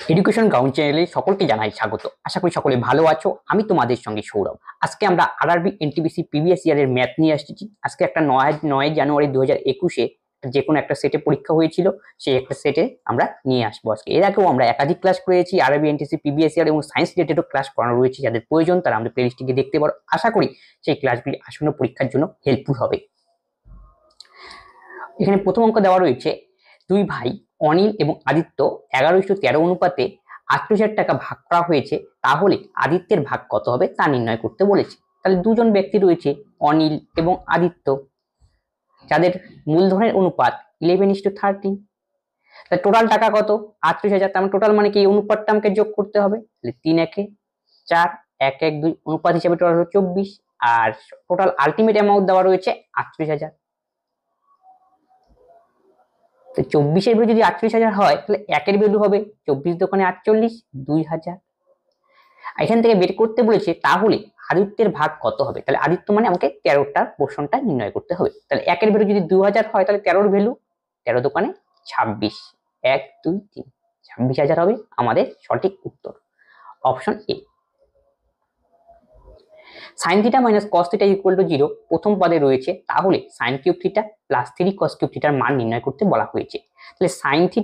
Education ground চ্যানেলে সকলকে জানাই স্বাগত। আশা করি সকলে ভালো আছো। আমি তোমাদের সঙ্গে সৌরভ। আজকে আমরা আরআরবি এনটিপিসি প্রিভিয়াস ইয়ারের ম্যাথ নিয়ে আসছি। আজকে একটা 9 জানুয়ারি 2021-এ যে কোনো একটা সেটে পরীক্ষা হয়েছিল, সেই একটা সেটে আমরা নিয়ে আসবো আজকে। এর আগেও আমরা একাধিক ক্লাস করেছি আরআরবি এনটিপিসি প্রিভিয়াস ইয়ার এবং সায়েন্স রিলেটেডও ক্লাস করানো রয়েছে। যাদের প্রয়োজন তারা আমাদের প্লেলিস্টে গিয়ে দেখতে পারো। আশা করি সেই ক্লাসগুলি আসন্ন পরীক্ষার জন্য হেল্পফুল হবে। এখানে প্রথম অঙ্ক দেওয়া রয়েছে, দুই ভাই অনিল এবং আদিত্য 11:13 অনুপাতে 38,000 টাকা ভাগ করা হয়েছে, তাহলে আদিত্যের ভাগ কত হবে তা নির্ণয় করতে বলেছে। তাহলে দুজন ব্যক্তি রয়েছে, অনিল এবং আদিত্য, যাদের মূলধনের অনুপাত 11:13। তাহলে টোটাল টাকা কত? 38,000। তার টোটাল মানে কি, অনুপাতটা আমাকে যোগ করতে হবে। তাহলে 3 একে 4, 1 1 2, অনুপাত হিসাবে টোটাল হলো 24, আর টোটাল আলটিমেট অ্যামাউন্ট দেওয়া রয়েছে 38,000। 24-এর ভ্যালু যদি 38,000 হয়, তাহলে 1-এর ভ্যালু হবে 24 দোকানে 48, 2000। এখান থেকে বের করতে বলেছে, তাহলে আদিত্যের ভাগ কত হবে। তাহলে আদিত্য মানে আমাকে 13টার পোর্শনটা নির্ণয় করতে হবে। তাহলে 1-এর ভ্যালু যদি 2000 হয়, তাহলে 13-এর ভ্যালু 13 দোকানে 26, 1 2 3, 26,000 হবে আমাদের সঠিক উত্তর, option A. sin θ minus cos θ equal to 0 প্রথম পদে রয়েছে, তাহলে sin cube θ plus 3 cos cube θ মান নির্ণয় করতে বলা হয়েছে। তাহলে sin θ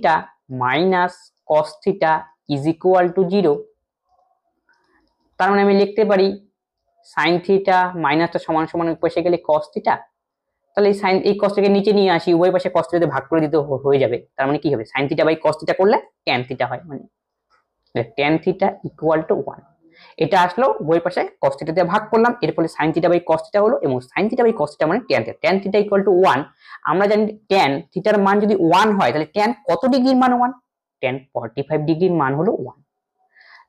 minus cos θ is equal to 0। তার মানে আমি লিখতে পারি sin θ মাইনাসটা সমান সমান ওই পাশে গেলে cos θ। তাহলে এই cos টাকে নিচে নিয়ে আসি, উভয় পাশে cos θ দিয়ে ভাগ করে দিতে হয়ে যাবে। তার মানে কি হবে, sin θ বাই cos θ করলে tan θ হয়, মানে tan θ equal to 1। এটা আসলো, উভয় পাশে cos θ দিয়ে ভাগ করলাম, এর ফলে sin θ বাই cos θ হলো, এবং sin θ বাই cos θ মানে tan θ। tan θ equal to 1। আমরা জানি tan θ এর মান যদি 1 হয়, তাহলে tan কত ডিগ্রির মান 1? tan 45 ডিগ্রির মান হলো 1।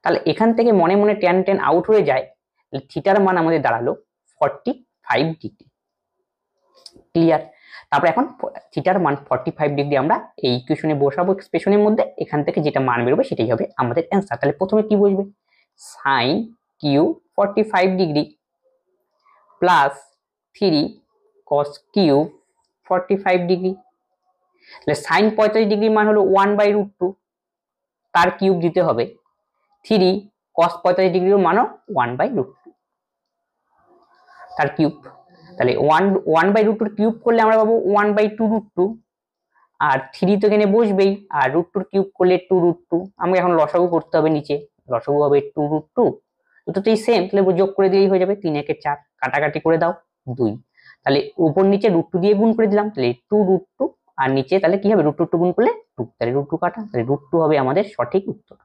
তাহলে এখান থেকে মনে মনে tan আউট হয়ে যায়, তাহলে থিটার মান আমাদের দাঁড়ালো 45 ডিগ্রি। ক্লিয়ার? তারপর এখন থিটার মান 45 ডিগ্রি আমরা এই ইকুয়েশনে বসাবো এক্সপ্রেশনের মধ্যে। এখান থেকে যেটা মান বেরোবে সেটাই হবে আমাদের অ্যান্সার। তাহলে প্রথমে কি বসবে, sin cube 45 degree plus 3 cos cube 45 degree. তাহলে sin 45 ডিগ্রির মান হলো 1/√2, তার কিউব দিতে হবে। 3 cos 45 ডিগ্রির মানও 1/√2, তার কিউব। তাহলে 1/√2 কিউব করলে আমরা পাবো 1/2√2, আর 3 তো এখানে বসবেই, আর √2 কিউব করলে 2√2। আমাকে এখন লসাগু করতে হবে, নিচে লসাগু হবে 2√2, দুটোতেই সেম, তাহলে যোগ করে দিলেই হয়ে যাবে। 3 একে 4, কাটাকাটি করে দাও 2, তাহলে উপর নিচে √2 দিয়ে গুণ করে দিলাম, তাহলে 2√2, আর নিচে তাহলে কি হবে, √2 গুণ করলে 2, তাহলে √2 কাটা, তাহলে √2 হবে আমাদের সঠিক উত্তর,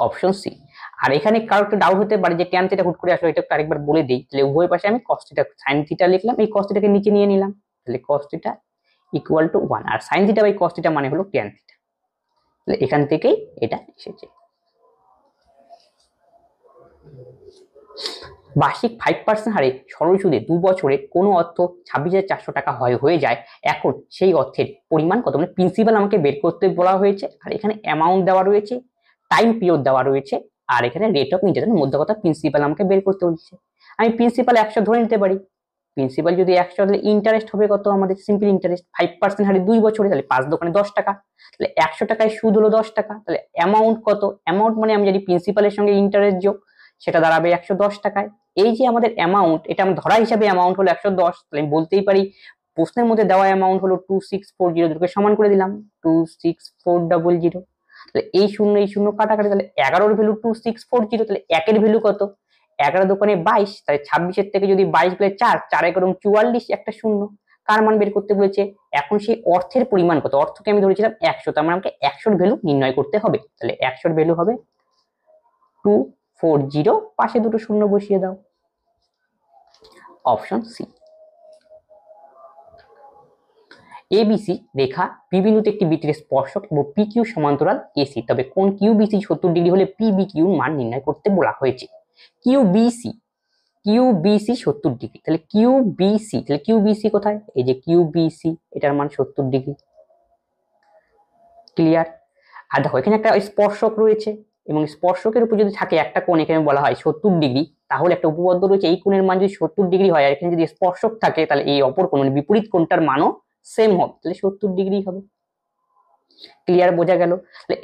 অপশন সি। আর এখানে কারো একটা ডাউট হতে পারে যে tan θ হুট করে আসলো, এটা একটু আরেকবার বলে দিই। তাহলে উভয় পাশে আমি cos θ sin θ লিখলাম, এই cos θ কে নিচে নিয়ে নিলাম, তাহলে cos θ equal to 1, আর sin θ বাই cos θ মানে হলো tan θ। তাহলে এখান থেকেই এটা এসেছে। বার্ষিক 5% হারে সরল সুদে 2 বছরে কোনো অর্থ 26,400 টাকা হয়ে যায়, এখন সেই অর্থের পরিমাণ কত? মানে প্রিন্সিপাল আমাকে বের করতে বলা হয়েছে, আর এখানে অ্যামাউন্ট দেওয়া রয়েছে, টাইম পিরিয়ড দেওয়া রয়েছে, আর এখানে রেট অফ ইন্টারেস্ট, মধ্য কথা প্রিন্সিপাল আমাকে বের করতে বলছে। আমি প্রিন্সিপাল 100 ধরে নিতে পারি। প্রিন্সিপাল যদি 100, তাহলে ইন্টারেস্ট হবে কত আমাদের? সিম্পল ইন্টারেস্ট 5% হারে 2 বছরে, তাহলে 5 দোকানে 10 টাকা, তাহলে 100 টাকায় সুদ হলো 10 টাকা। তাহলে অ্যামাউন্ট কত? অ্যামাউন্ট মানে আমি যদি প্রিন্সিপালের সঙ্গে ইন্টারেস্ট যোগ, সেটা দাঁড়াবে 110 টাকায়। এই যে আমাদের অ্যামাউন্ট, এটা আমি ধরা হিসাবে অ্যামাউন্ট হলো 110, তাহলে আমি বলতেই পারি প্রশ্নের মধ্যে দেওয়া অ্যামাউন্ট হলো 2640, দুটোকে সমান করে দিলাম 26400। তাহলে এই শূন্য কাটাকাটি, তাহলে 11-এর ভ্যালু 2640, তাহলে 1-এর ভ্যালু কত? 11 দোকানে 22, তাহলে 26-এর থেকে যদি 22 গেলে 4, 4 1 44, একটা শূন্য। কার মান বের করতে বলেছে? এখন সেই অর্থের পরিমাণ কত? অর্থকে আমি ধরেছিলাম 100, তার মানে আমাকে 100-এর ভ্যালু নির্ণয় করতে হবে। তাহলে 100-এর ভ্যালু হবে 240, পাশে দুটো শূন্য বসিয়ে দাও, অপশন সি। এবিসি রেখা পি বিন্দুতে একটি বৃত্তের স্পর্শক এবং পি কিউ সমান্তরাল এসি, তবে কোন কিউ বিসি 70 ডিগ্রি হলে পি বি কিউ মান নির্ণয় করতে বলা হয়েছে। কিউ বিসি 70 ডিগ্রি, তাহলে কিউ বিসি কোথায়? এই যে কিউ বিসি, এটার মান 70 ডিগ্রি। ক্লিয়ার? আর দেখো এখানে একটা স্পর্শক রয়েছে, এবং স্পর্শকের উপর যদি থাকে একটা কোণ, এখানে বলা হয় 70 ডিগ্রি, তাহলে একটা উপপাদ্য রয়েছে, এই কোণের মান যদি 70 ডিগ্রি হয়, আর এখানে যদি স্পর্শক থাকে, তাহলে এই অপর কোণ মানে বিপরীত কোণটার মানও সেম হবে, তাহলে 70 ডিগ্রি হবে। ক্লিয়ার, বোঝা গেল?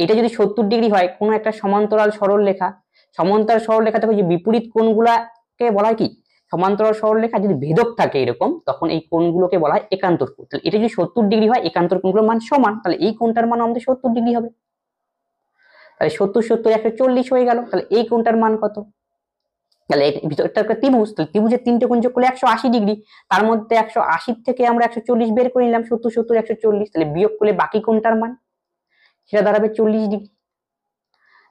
এটা যদি 70° হয় কোনো একটা সমান্তরাল সরলরেখা, সমান্তরাল সরলরেখা থেকে যে বিপরীত কোণগুলাকে বলা হয় কি সমান্তরাল সরলরেখা, যদি ভেদক থাকে এরকম তখন এই কোণগুলোকে বলা হয় একান্তর কোণ। তাহলে এটা যদি 70° হয় একান্তর কোণগুলোর মান সমান, তাহলে এই কোণটার মান আমাদের 70° হবে। তাহলে 70 70 140 হয়ে গেল। তাহলে এই কোণটার মান কত? তাহলে ভিতরটা একটা ত্রিভুজ, তাহলে ত্রিভুজের তিনটে কোণ যোগ করলে 180°, তার মধ্যে 180 থেকে আমরা 140 বের করে নিলাম, 70 70 140, তাহলে বিয়োগ করলে বাকি কোণটার মান সেটা দাঁড়াবে 40°।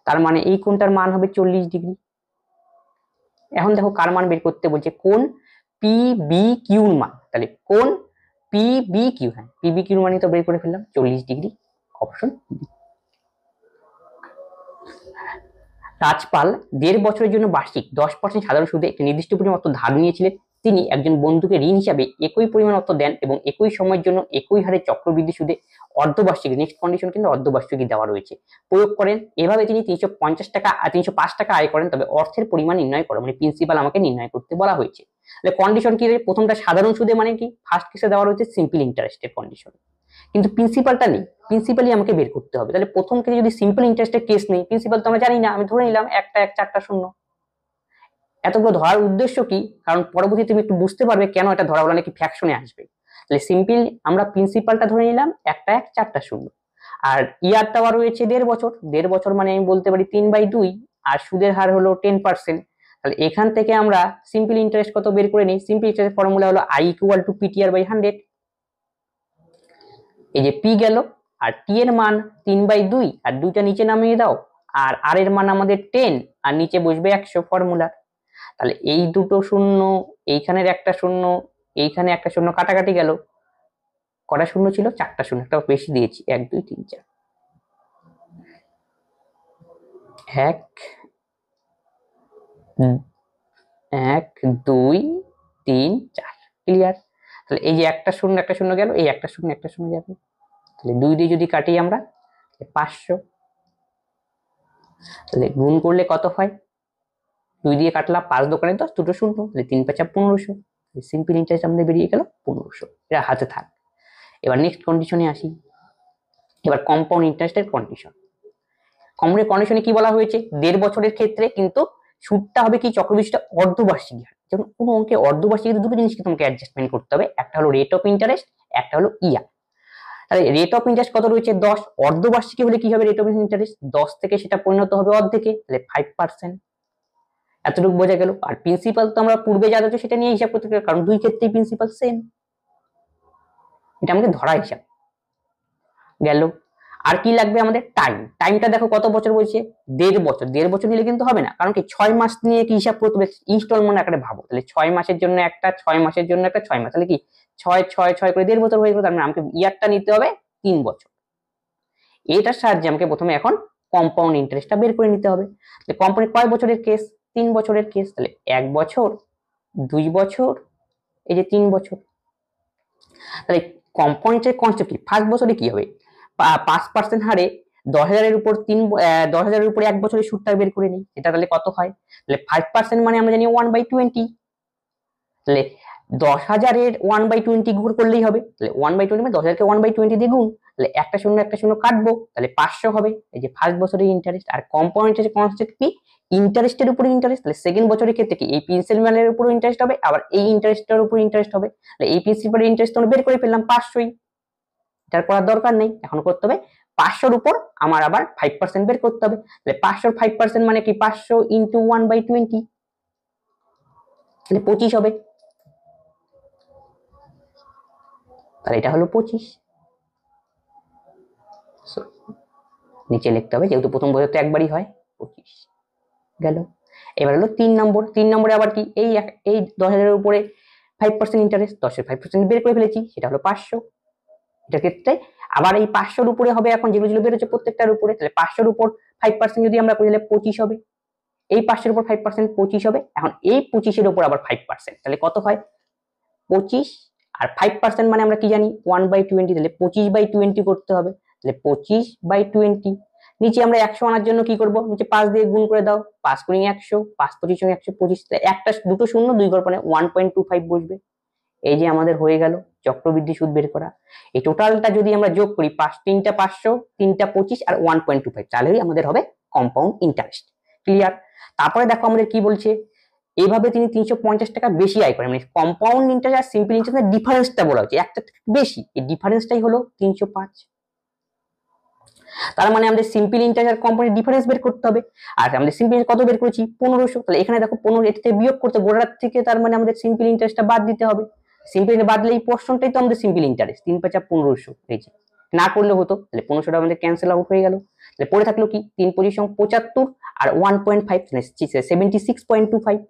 তার মানে এই কোণটার মান হবে 40°। এখন দেখো কার মান বের করতে বলছে, কোণ PBQ এর মান। তাহলে কোণ PBQ, হ্যাঁ PBQ এর মানই তো বের করে ফেললাম 40°, অপশন ডি। রাজপাল 1.5 বছরের জন্য বার্ষিক 10% সাধারণ সুদে একটি নির্দিষ্ট পরিমাণ অর্থ ধার নিয়েছিলেন। তিনি একজন বন্ধুকে ঋণ হিসাবে একই পরিমাণ অর্থ দেন এবং একই সময়ের জন্য একই হারে চক্রবৃদ্ধি সুদে অর্ধবার্ষিকী, নেক্সট কন্ডিশন কিন্তু অর্ধবার্ষিকী দেওয়া রয়েছে, প্রয়োগ করেন। এভাবে তিনি 350 টাকা 305 টাকা আয় করেন, তবে অর্থের পরিমাণ নির্ণয় করে, মানে প্রিন্সিপাল আমাকে নির্ণয় করতে বলা হয়েছে। তাহলে কন্ডিশন কি, প্রথমটা সাধারণ সুদে মানে কি, ফার্স্ট কেসে দেওয়া রয়েছে সিম্পল ইন্টারেস্টের কন্ডিশন, কিন্তু প্রিন্সিপালটা নেই, প্রিন্সিপালই আমাকে বের করতে হবে। তাহলে প্রথম কেসে যদি সিম্পল ইন্টারেস্টের কেস নেই, প্রিন্সিপাল তো আমরা জানি না, আমি ধরে নিলাম একটা 1 4টা 0। এতগুলো ধরার উদ্দেশ্য কি, কারণ পরবর্তীতে তুমি একটু বুঝতে পারবে কেন এটা ধরা হলো, নাকি ফ্র্যাকশনে আসবে। তাহলে সিম্পল আমরা প্রিন্সিপালটা ধরে নিলাম একটা 1 4টা 0, আর ইয়ার দেওয়া রয়েছে 1.5 বছর, 1.5 বছর মানে আমি বলতে পারি 3/2, আর সুদের হার হলো 10%। তাহলে এখান থেকে আমরা সিম্পল ইন্টারেস্ট কত বের করে নিই, সিম্পল ইন্টারেস্ট ফর্মুলা হলো I = PTR/100। এই যে পি গেল, আর টি এর মান 3/2, আর দুইটা নিচে নামিয়ে দাও, আর আর এর মান আমাদের 10, আর নিচে বসবে 100 ফর্মুলা। তাহলে এই দুটো শূন্য, এইখানের একটা শূন্য, এইখানে একটা শূন্য কাটাকাটি গেল, কটা শূন্য ছিল, 4টা শূন্য, একটা বেশি দিয়েছি, 1 2 3 4, 1 1 2 3 4, ক্লিয়ার। তাহলে এই যে একটা শূন্য গেল, এই একটা শূন্য যাবে, তাহলে 2 দিয়ে যদি কাটি আমরা 500, তাহলে গুণ করলে কত হয়, 2 দিয়ে কাটলাম 5 দোকানে 10, দুটো শূন্য, তাহলে 3 5 1500, সিম্পল ইন্টারেস্ট আমাদের বেরিয়ে গেল 1500, এটা হাতে থাক। এবার নেক্সট কন্ডিশনে আসি, এবার কম্পাউন্ড ইন্টারেস্টের কন্ডিশন। কম্পাউন্ড কন্ডিশনে কি বলা হয়েছে, 1.5 বছরের ক্ষেত্রে কিন্তু সুদটা হবে কি, চক্রবৃদ্ধিটা অর্ধবার্ষিকী হারে। যেমন কোনো অঙ্কে অর্ধবার্ষিকীতে দুটো জিনিসকে তোমাকে অ্যাডজাস্টমেন্ট করতে হবে, একটা হলো রেট অফ ইন্টারেস্ট, একটা হলো ইয়ার। তাহলে রেট অফ ইন্টারেস্ট কত রয়েছে 10, অর্ধবার্ষিকী হলে কি হবে রেট অফ ইন্টারেস্ট 10 থেকে সেটা পরিণত হবে অর্ধেকে, তাহলে 5%। এতটুকু বোঝা গেল। আর প্রিন্সিপাল তো আমরা পূর্বে যা দিয়েছি সেটা নিয়ে হিসাব করতে হবে, কারণ দুই ক্ষেত্রেই প্রিন্সিপাল সেম, এটা আমাকে ধরা হিসাব গেল। আর কি লাগবে আমাদের, টাইম। টাইমটা দেখো কত বছর বলছে, 1.5 বছর। 1.5 বছর নিলে কিন্তু হবে না, কারণ কি 6 মাস নিয়ে কি হিসাব করতে হবে, ইনস্টলমেন্ট আকারে ভাবো। তাহলে 6 মাসের জন্য একটা, 6 মাসের জন্য একটা, 6 মাস, তাহলে কি 6 6 6 করে 1.5 বছর হয়ে গেল। তার মানে আমাকে ইয়ারটা নিতে হবে 3 বছর। এটার সাহায্যে আমাকে প্রথমে এখন কম্পাউন্ড ইন্টারেস্টটা বের করে নিতে হবে। তাহলে কম্পাউন্ড কয় বছরের কেস, 3 বছরের কেস। তাহলে 1 বছর, 2 বছর, এই যে 3 বছর। তাহলে কম্পাউন্ডের কনসেপ্ট কি, ফার্স্ট বছরে কি হবে, 5% হারে 10,000-এর উপর 10,000-এর উপরে 1 বছরের সুদটা বের করে নিই, এটা তাহলে কত হয়, তাহলে 5% মানে আমরা জানি 1/20। তাহলে 10,000-এর 1/20 গুণ করলেই হবে, তাহলে 1/20 মানে 10,000-কে 1/20 দিয়ে গুণ, তাহলে একটা শূন্য কাটবো, তাহলে 500 হবে। এই যে ফার্স্ট বছরের ইন্টারেস্ট। আর কম্পাউন্ডের কনসেপ্ট কি, ইন্টারেস্টের উপরে ইন্টারেস্ট। তাহলে সেকেন্ড বছরের ক্ষেত্রে কি, এই প্রিন্সিপালের উপর ইন্টারেস্ট হবে, আবার এই ইন্টারেস্টের উপর ইন্টারেস্ট হবে। তাহলে এই প্রিন্সিপালের ইন্টারেস্ট আমরা বের করে ফেললাম 500ই, এটার করার দরকার নেই, এখন করতে হবে 500-র উপর আমার আবার 5% বের করতে হবে। তাহলে 500-র 5% মানে কি, 500 ইন্টু 1/20, তাহলে 25 হবে। তাহলে এটা হলো 25, নিচে লিখতে হবে, যেহেতু প্রথম বছর তো একবারই হয়, 25 গেল। এবার হলো 3 নম্বর। 3 নম্বরে আবার কি, এই 10,000-এর উপরে 5% ইন্টারেস্ট, 10-এর 5% বের করে ফেলেছি, সেটা হলো 500। এটার ক্ষেত্রে আবার এই 500-র উপরে হবে এখন যেগুলো বের হচ্ছে প্রত্যেকটার উপরে, তাহলে 500-র উপর 5% যদি আমরা করি তাহলে 25 হবে। এই 500-এর উপর 5% 25 হবে। এখন এই 25-এর উপর আবার 5%, তাহলে কত হয় 25, আর 5% মানে আমরা কি জানি 1/20, তাহলে 25/20 করতে হবে, তাহলে 25/20। নিচে আমরা 100 আনার জন্য কি করব, নিচে 5 দিয়ে গুণ করে দাও, 5 গুণ 100, 5 25 125, একটা দুটো শূন্য 2 ঘর মানে 1.25 বসবে। এই যে আমাদের হয়ে গেল চক্রবৃদ্ধি সুদ বের করা। এই টোটালটা যদি আমরা যোগ করি 3টা 500, 3টা 25 আর 1.25, তাহলেই আমাদের হবে কম্পাউন্ড ইন্টারেস্ট। ক্লিয়ার? তারপরে দেখো আমাদের কি বলছে, এইভাবে তিনি 350 টাকা বেশি আয় করেন, মানে কম্পাউন্ড ইন্টারেস্ট আর সিম্পল ইন্টারেস্টের ডিফারেন্সটা বলা হচ্ছে, একটা বেশি, এই ডিফারেন্সটাই হলো 305। তার মানে আমাদের সিম্পল ইন্টারেস্ট আর কম্পাউন্ড ডিফারেন্স বের করতে হবে। আর আমাদের সিম্পল কত বের করেছি 1500, তাহলে এখানে দেখো 15 এর থেকে বিয়োগ করতে গোড়ার থেকে, তার মানে আমাদের সিম্পল ইন্টারেস্টটা বাদ দিতে হবে। সিম্পল বাদ দিলে এই পোরশনটাই তো আমাদের সিম্পল ইন্টারেস্ট, 3 5 1500, এই যে না করলে হতো, তাহলে 1500টা আমাদের ক্যান্সেল আউট হয়ে গেল। তাহলে পড়ে থাকলো কি 3 পজিশন 75 আর 1.5, 76.25,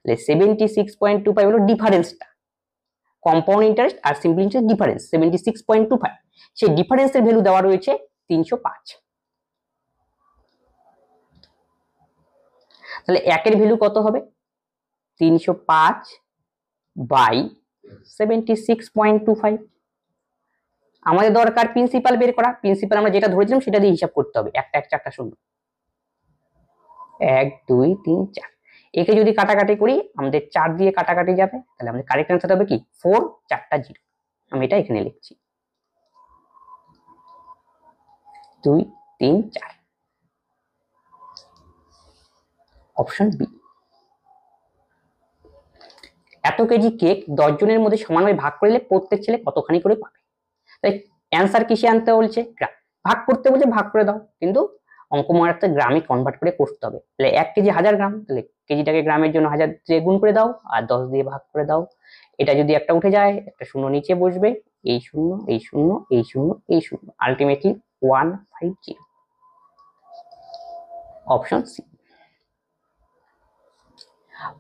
তাহলে 76.25 হলো ডিফারেন্সটা, কম্পাউন্ড ইন্টারেস্ট আর সিম্পল ইন্টারেস্ট ডিফারেন্স 76.25, সেই ডিফারেন্সের ভ্যালু দেওয়া রয়েছে 305। তাহলে একের ভ্যালু কত হবে 305 বাই 76.25। আমাদের দরকার প্রিন্সিপাল বের করা, প্রিন্সিপাল আমরা যেটা ধরেছিলাম সেটা দিয়ে হিসাব করতে হবে। একটা 4টা শূন্য, 1 2 3 4, একে যদি কাটাকাটি করি আমাদের 4 দিয়ে কাটাকাটি যাবে, তাহলে আমাদের কারেক্ট অ্যান্সার হবে কি 4 4টা 0। আমি এটা এখানে লিখছি 2 3 4, অপশন বি। এত কেজি কেক 10 জনের মধ্যে সমানভাবে ভাগ করলে প্রত্যেক ছেলে কতখানি করে পাবে? তাই অ্যান্সার কিসে আনতে বলছে, গ্রাম ভাগ করতে বলছে, ভাগ করে দাও, কিন্তু অঙ্ক মনে রাখতে গ্রামে কনভার্ট করে করতে হবে। তাহলে 1 কেজি 1000 গ্রাম, তাহলে কেজিটাকে গ্রামের জন্য 1000 দিয়ে গুণ করে দাও আর 10 দিয়ে ভাগ করে দাও। এটা যদি একটা উঠে যায়, একটা শূন্য নিচে বসবে, এই শূন্য এই শূন্য এই শূন্য এই শূন্য, আলটিমেটলি 150, অপশন সি।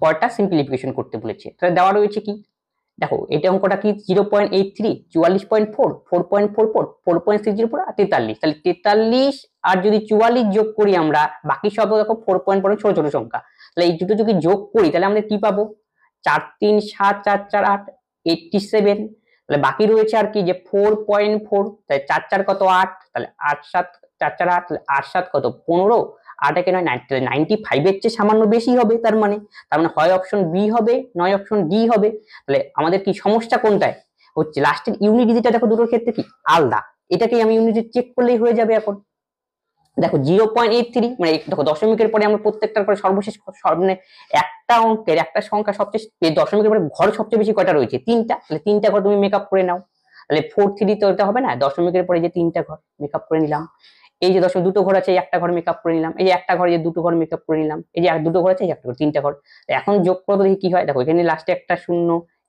পরটা সিম্পলিফিকেশন করতে বলেছে, তাহলে দেওয়া রয়েছে কি দেখো, এটা অঙ্কটা কি 0.83, 44.4, 4.44, 4.604 আর 43, তাহলে 43 আর যদি 44 যোগ করি আমরা, বাকি সব দেখো 4.4 ছোট ছোট সংখ্যা, তাহলে এই দুটো যদি যোগ করি তাহলে আমরা কি পাবো 4 3 7 4 4 8, 87। তাহলে বাকি রয়েছে আর কি যে 4.4, তাহলে 4 4 কত 8, তাহলে 8 7 4 4 8, তাহলে 8 7 কত 15, 8 একে 9, 95 এর চেয়ে সামান্য বেশি হবে, তার মানে হয় অপশন বি হবে, নয় অপশন ডি হবে। তাহলে আমাদের কি সমস্যা কোনটায় হচ্ছে, লাস্টের ইউনিট ডিজিটটা দেখো দুটোর ক্ষেত্রে কি আলাদা, এটাকে আমি ইউনিট চেক করলেই হয়ে যাবে। এখন দেখো 0.83, মানে দেখো দশমিকের পরে আমরা প্রত্যেকটার পরে সর্বশেষ মানে একটা অঙ্কের একটা সংখ্যা সবচেয়ে দশমিকের পরে ঘর সবচেয়ে বেশি কয়টা রয়েছে 3টা, তাহলে 3টা ঘর তুমি মেকআপ করে নাও। তাহলে 4 3 তো এটা হবে না, দশমিকের পরে যে 3টা ঘর মেকআপ করে নিলাম। এই যে দশমিক দুটো ঘর আছে, এই একটা ঘর মেকআপ করে নিলাম, এই যে একটা ঘর, এই দুটো ঘর মেকআপ করে নিলাম, এই যে আর দুটো ঘর আছে, এই একটা ঘর, 3টা ঘর। এখন যোগ করবো দেখি কি হয়, দেখো এখানে লাস্টে একটা শূন্য,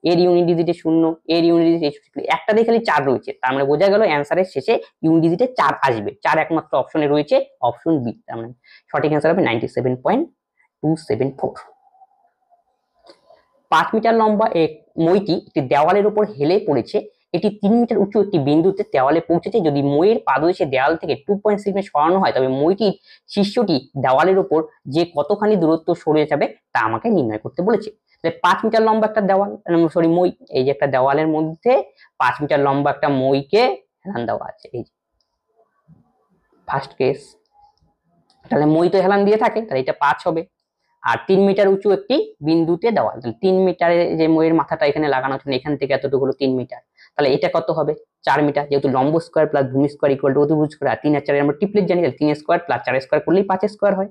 এর ইউনিট ডিজিটে শূন্য, এর ইউনিট ডিজিটে একটা দিয়ে খালি 4 রয়েছে, তার মানে বোঝা গেল অ্যান্সারের শেষে ইউনিট ডিজিটে 4 আসবে, 4 একমাত্র অপশনে রয়েছে, অপশন বি। তার মানে সঠিক অ্যান্সার হবে 97.274। 5 মিটার লম্বা এক মইটি একটি দেওয়ালের উপর হেলে পড়েছে, এটি 3 মিটার উঁচু একটি বিন্দুতে দেওয়ালে পৌঁছেছে। যদি মইয়ের পাদদেশে দেওয়াল থেকে 2.6 মিটার সরানো হয়, তবে মইটির শীর্ষটি দেওয়ালের উপর যে কতখানি দূরত্ব সরে যাবে তা আমাকে নির্ণয় করতে বলেছে। 5 মিটার লম্বা একটা দেওয়াল, সরি মই, এই যে একটা দেওয়ালের মধ্যে 5 মিটার লম্বা একটা মইকে হেলান দেওয়া আছে, এই ফার্স্ট কেস। তাহলে মই তো হেলান দিয়ে থাকে, তাহলে এটা 5 হবে। আর 3 মিটার উঁচু একটি বিন্দুতে দেওয়াল, তাহলে 3 মিটারে যে মইয়ের মাথাটা এখানে লাগানো আছে, এখান থেকে এতটুকু হলো 3 মিটার, তাহলে এটা কত হবে 4 মিটার, যেহেতু লম্ব স্কয়ার প্লাস ভূমি স্কয়ার ইকুয়াল টু অতিভুজ স্কয়ার, আর 3 আর 4 আমরা ট্রিপলেট জানি, তাহলে 3 স্কয়ার প্লাস 4 স্কয়ার করলেই 5 স্কয়ার হয়।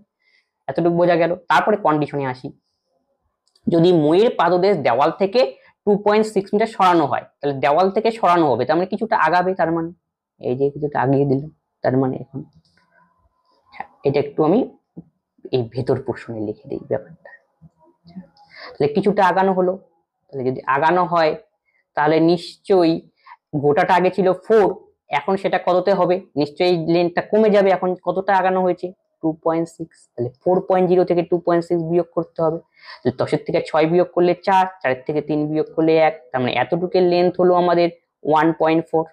এতটুকু বোঝা গেল। তারপরে কন্ডিশনে আসি, যদি মইয়ের পাদদেশ দেওয়াল থেকে 2.6 মিটার সরানো হয়, তাহলে দেওয়াল থেকে সরানো হবে, তার মানে কিছুটা আগাবে, তার মানে এই যে কিছুটা আগিয়ে দিল, তার মানে এখন এটা একটু আমি এই ভেতর পোর্শনে লিখে দিই ব্যাপারটা, তাহলে কিছুটা আগানো হলো। তাহলে যদি আগানো হয় তাহলে নিশ্চয়ই গোটাটা আগে ছিল 4, এখন সেটা কততে হবে, নিশ্চয়ই লেন্থটা কমে যাবে, এখন কতটা আগানো হয়েছে 2.6, তাহলে 4.0 থেকে 2.6 বিয়োগ করতে হবে, তাহলে 10 এর থেকে 6 বিয়োগ করলে 4, 4 এর থেকে 3 বিয়োগ করলে 1, তার মানে এতটুকুর লেন্থ হলো আমাদের 1.4।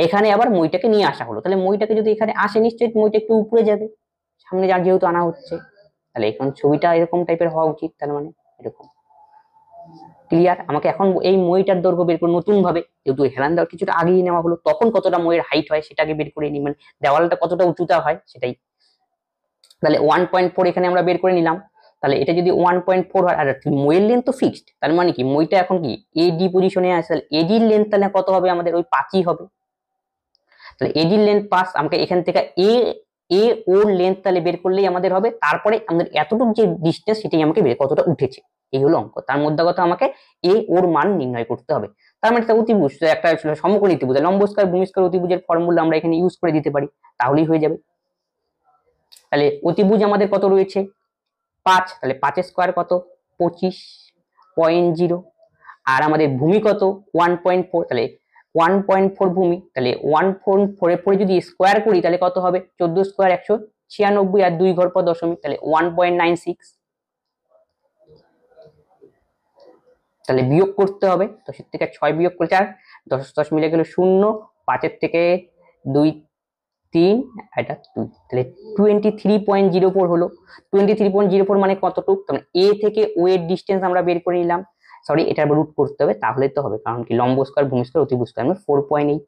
এখানে আবার মইটাকে নিয়ে আসা হলো, তাহলে মইটাকে যদি এখানে আসে নিশ্চয়ই মইটা একটু উপরে যাবে, সামনে যার যেহেতু আনা হচ্ছে, তাহলে এখন ছবিটা এরকম টাইপের হওয়া উচিত, তার মানে এরকম। ক্লিয়ার? আমাকে এখন এই মইটার দৈর্ঘ্য বের করে নতুন ভাবে, যেহেতু হেলান দেওয়ার কিছুটা আগিয়ে নেওয়া হলো, তখন কতটা মইয়ের হাইট হয় সেটাকে বের করে নিই, মানে দেওয়ালটা কতটা উঁচুতা হয় সেটাই। তাহলে 1.4 এখানে আমরা বের করে নিলাম। তাহলে এটা যদি 1.4 হয়, আর মইয়ের লেন্থ তো ফিক্সড, তার মানে কি মইটা এখন কি এডি পজিশনে আছে, তাহলে এডির লেন্থ তাহলে কত হবে আমাদের ওই 5ই হবে। তাহলে এডির লেন্থ 5, আমাকে এখান থেকে এ ওর লেন্থ তাহলে বের করলেই আমাদের হবে, তারপরে আমাদের এতটুকু যে ডিসটেন্স সেটাই আমাকে বের কতটা উঠেছে, এই হলো অঙ্ক। তার মধ্যে কথা আমাকে এ ওর মান নির্ণয় করতে হবে। তার মানে একটা অতিভুজ, একটা সমকোণী ত্রিভুজ, লম্বস্কার ভূমিস্কার অতিভুজের ফর্মুলা আমরা এখানে ইউজ করে দিতে পারি, তাহলেই হয়ে যাবে। তাহলে অতিভুজ আমাদের কত রয়েছে 5, তাহলে 5 স্কয়ার কত 25.0, আর আমাদের ভূমি কত 1.4, তাহলে 1.4 ভূমি, তাহলে 1.4 এর পরে যদি স্কয়ার করি তাহলে কত হবে 14 স্কয়ার 196, আর 2 ঘর পর দশমিক, তাহলে 1.96। তাহলে বিয়োগ করতে হবে, 10 থেকে 6 বিয়োগ করে 4, 10 10 মিলে গেল 0, 5 এর থেকে 2 3, এটা 2, তাহলে 23.04 হলো। 23.04 মানে কতটুক, মানে এ থেকে ও এর ডিসটেন্স আমরা বের করে নিলাম, সরি এটা রুট করতে হবে তাহলে তো হবে, কারণ কি লম্ব স্কয়ার ভূমি স্কয়ার অতিভুজ স্কয়ার মানে 4.8,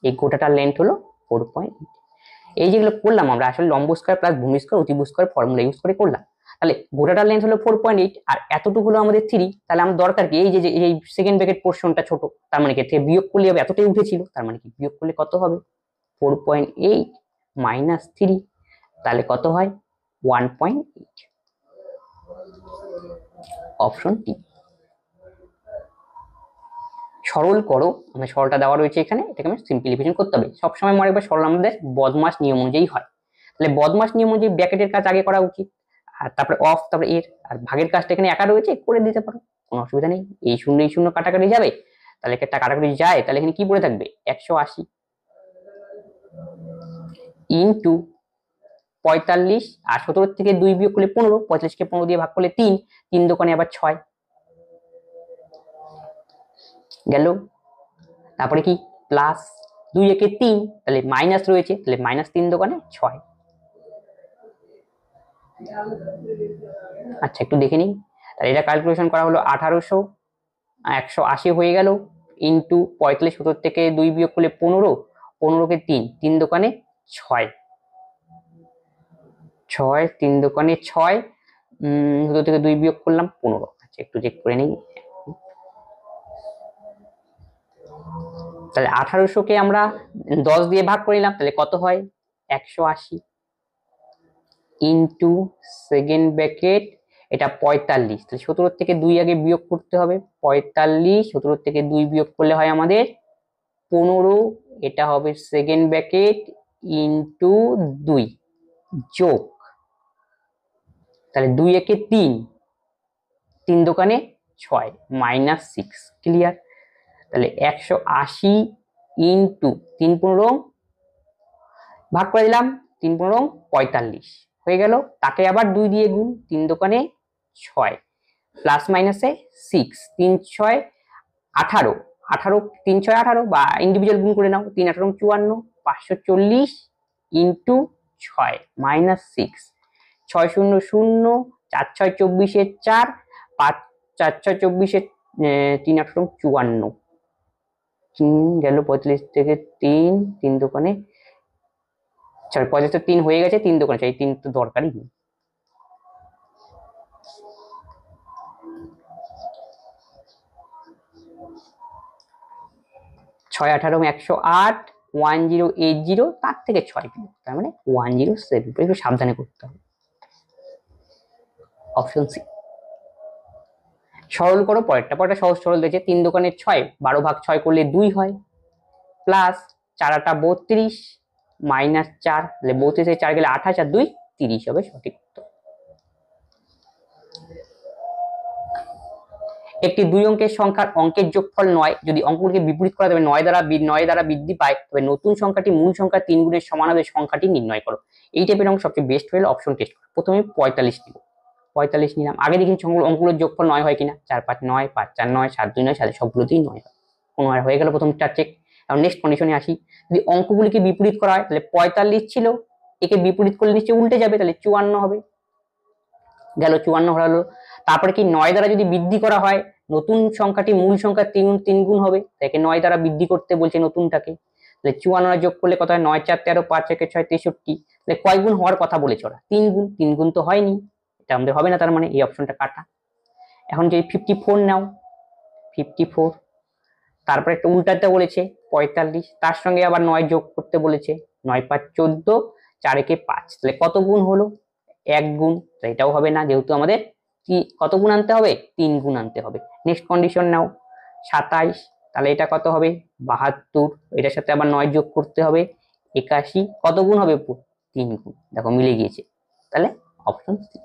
এই গোটাটার লেন্থ হলো 4.8। এই যেগুলো করলাম আমরা আসলে লম্ব স্কয়ার প্লাস ভূমি স্কয়ার অতিভুজ স্কয়ার ফর্মুলা ইউজ করে করলাম। তাহলে গোটাটার লেন্থ হলো 4.8, আর এতটুকু হলো আমাদের 3, তাহলে আমার দরকার কি এই যে এই সেকেন্ড ব্র্যাকেট পোরশনটা ছোট, তার মানে কি থেকে বিয়োগ করলে হবে, এতটাই উঠেছিল, তার মানে কি বিয়োগ করলে কত হবে 4.8 মাইনাস 3, তাহলে কত হয় 1.8, অপশন টি। সরল করো, মানে সরলটা দেওয়া রয়েছে এখানে, এটাকে আমি সিম্পলিফিকেশন করতে হবে। সবসময় মনে রাখবে সরল আমাদের বদমাস নিয়ম অনুযায়ী হয়, তাহলে বদমাস নিয়ম অনুযায়ী ব্র্যাকেটের কাজ আগে করা উচিত, আর তারপরে অফ, তারপরে এর, আর ভাগের কাজটা এখানে একা রয়েছে করে দিতে পারো, কোনো অসুবিধা নেই। এই শূন্য কাটাকাটি যাবে, তাহলে একটা কাটাকাটি যায়, তাহলে এখানে কি পড়ে থাকবে 180 ইন্টু 45, আর 17 থেকে 2 বিয়োগ করলে 15, 45 কে 15 দিয়ে ভাগ করলে 3, 3 দোকানে আবার 6 গেল, তারপরে কি প্লাস 2 একে 3, তাহলে মাইনাস রয়েছে, তাহলে মাইনাস 3 দোকানে 6। আচ্ছা একটু দেখে নিই, তাহলে এটা ক্যালকুলেশন করা হলো 1800, 180 হয়ে গেল ইন্টু 45, 17 থেকে 2 বিয়োগ করলে 15, 15 কে 3, 3 দোকানে 6, 3 দোকানে 6, 17 থেকে 2 বিয়োগ করলাম 15। আচ্ছা একটু চেক করে নিই, তাহলে 1800 কে আমরা 10 দিয়ে ভাগ করে নিলাম, তাহলে কত হয় 180 ইন্টু সেকেন্ড ব্র্যাকেট এটা 45, তাহলে 17 থেকে 2 আগে বিয়োগ করতে হবে 45, 17 থেকে 2 বিয়োগ করলে হয় আমাদের 15, এটা হবে সেকেন্ড ব্র্যাকেট ইন্টু 2 যোগ, তাহলে 2 একে 3, 3 দোকানে 6 মাইনাস 6, ক্লিয়ার। তাহলে 180 ইন্টু 3 15 ভাগ করে দিলাম, 3 15 45 হয়ে গেল, তাকে আবার 2 দিয়ে গুণ, 3 দোকানে 6 প্লাস মাইনাসে 6, 3 6 18, 18 3 6 18, বা ইন্ডিভিজুয়াল গুণ করে নাও, 3 18 54, 540 ইন্টু 6 মাইনাস 6, 6 0 0, 4 6 24 এর 4, 5 4 6 24 এর 3 18 54, 3 গেল 45 থেকে 3, 3 দোকানে 45 3 হয়ে গেছে, 3 দোকানে 4, 3 তো দরকারই নেই। 6 18 108, 1080, তার থেকে 6 বিয়োগ, তার মানে 107, একটু সাবধানে করতে হবে, অপশন সি। সরল করো পরেরটা সহজ সরল দিয়েছে, 3 দোকানে 6, 12 ভাগ 6 করলে 2 হয়, প্লাস 4 8 32 মাইনাস 4, তাহলে 32 এর 4 গেলে 28, আর 2 30 হবে সঠিক উত্তর। একটি 2 অঙ্কের সংখ্যার অঙ্কের যোগফল 9, যদি অঙ্কগুলিকে বিপরীত করা যাবে 9 দ্বারা বৃদ্ধি পায়, তবে নতুন সংখ্যাটি মূল সংখ্যা 3 গুণের সমান হবে, সংখ্যাটি নির্ণয় করো। এই টাইপের অঙ্ক সবচেয়ে বেস্ট হলো অপশন টেস্ট করো। প্রথমে 45 নিব, 45 নিলাম, আগে দেখি অঙ্কগুলোর যোগফল 9 হয় কিনা, 4 5 9, 5 4 9, 7 2 9, 7 সবগুলোতেই 9 হয়, 15 হয়ে গেল প্রথম 4 চেক। এখন নেক্সট কন্ডিশনে আসি, যদি অঙ্কগুলিকে বিপরীত করা হয়, তাহলে 45 ছিল, একে বিপরীত করলে নিশ্চয়ই উল্টে যাবে, তাহলে 54 হবে, গেল 54 হলো। তারপরে কি 9 দ্বারা যদি বৃদ্ধি করা হয়, নতুন সংখ্যাটি মূল সংখ্যা 3 গুণ হবে, তাকে 9 দ্বারা বৃদ্ধি করতে বলছে নতুনটাকে, তাহলে 54 যোগ করলে কত হয় 9 4 13, 5 1 6 63, তাহলে কয় গুণ হওয়ার কথা বলেছে ওরা 3 গুণ, 3 গুণ তো হয়নি, এটা আমাদের হবে না, তার মানে এই অপশনটা কাটা। এখন যদি 54 নাও, 54, তারপর একটা উল্টাতে বলেছে 45, তার সঙ্গে আবার 9 যোগ করতে বলেছে, 9 5 14, 4 একে 5, তাহলে কত গুণ হলো? 1 গুণ। তাহলে এটাও হবে না, যেহেতু আমাদের কি কত গুণ আনতে হবে? 3 গুণ আনতে হবে। নেক্সট কন্ডিশন নাও, 27, তাহলে এটা কত হবে? 72, এটার সাথে আবার 9 যোগ করতে হবে, 81, কত গুণ হবে? 3 গুণ। দেখো মিলে গিয়েছে, তাহলে অপশন সি।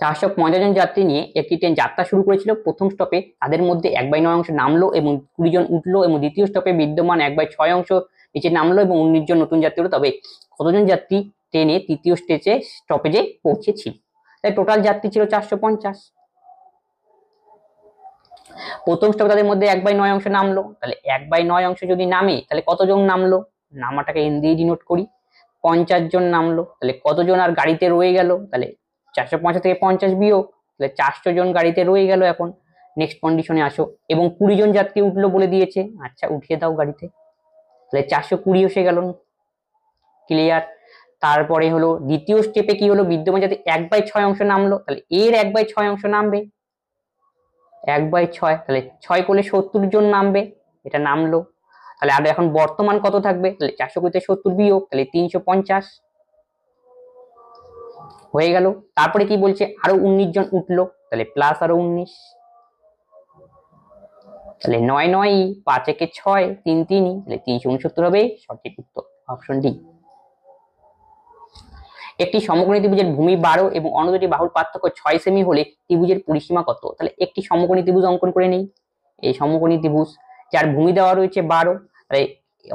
450 জন যাত্রী নিয়ে একটি ট্রেন যাত্রা শুরু করেছিল। প্রথম স্টপে তাদের মধ্যে 1/9 অংশ নামলো এবং 20 জন উঠলো, এবং দ্বিতীয় স্টপে বিদ্যমান 1/6 অংশ নিচে নামলো এবং 19 জন নতুন যাত্রী হলো। তবে কতজন যাত্রী ট্রেনে তৃতীয় স্টপেজে পৌঁছেছিল? তাই টোটাল যাত্রী ছিল 450। প্রথম স্টপে তাদের মধ্যে 1/9 অংশ নামলো, তাহলে 1/9 অংশ যদি নামে তাহলে কতজন নামলো? নামাটাকে এন দিয়ে ডিনোট করি। 50 জন নামলো, তাহলে কতজন আর গাড়িতে রয়ে গেল? তাহলে 450 থেকে 50 বিয়োগ, তাহলে 400 জন গাড়িতে রয়ে গেল। এখন নেক্সট কন্ডিশনে আসো, এবং 20 জন যাত্রী উঠলো বলে দিয়েছে, আচ্ছা উঠিয়ে দাও গাড়িতে, তাহলে 420 এসে গেল। ক্লিয়ার? তারপরে হলো দ্বিতীয় স্টেপে কি হলো? বিদ্যমান যাত্রী 1/6 অংশ নামলো, তাহলে এর 1/6 অংশ নামবে, 1/6, তাহলে 6 করলে 70 জন নামবে, এটা নামলো। তাহলে আর এখন বর্তমান কত থাকবে? তাহলে 420 থেকে 70 বিয়োগ, তাহলে 350 হয়ে গেল। তারপরে কি বলছে? আরো 19 জন উঠলো, তাহলে প্লাস আরো 19, তাহলে 9 9, 5 একে 6, 3 3, তাহলে 369 হবে সঠিক উত্তর, অপশন ডি। একটি সমকোণী ত্রিভুজের ভূমি 12 এবং অন্য দুটি বাহুর পার্থক্য 6 সেমি হলে ত্রিভুজের পরিসীমা কত? তাহলে একটি সমকোণী ত্রিভুজ অঙ্কন করে নেই। এই সমকোণী ত্রিভুজ যার ভূমি দেওয়া রয়েছে 12, তাহলে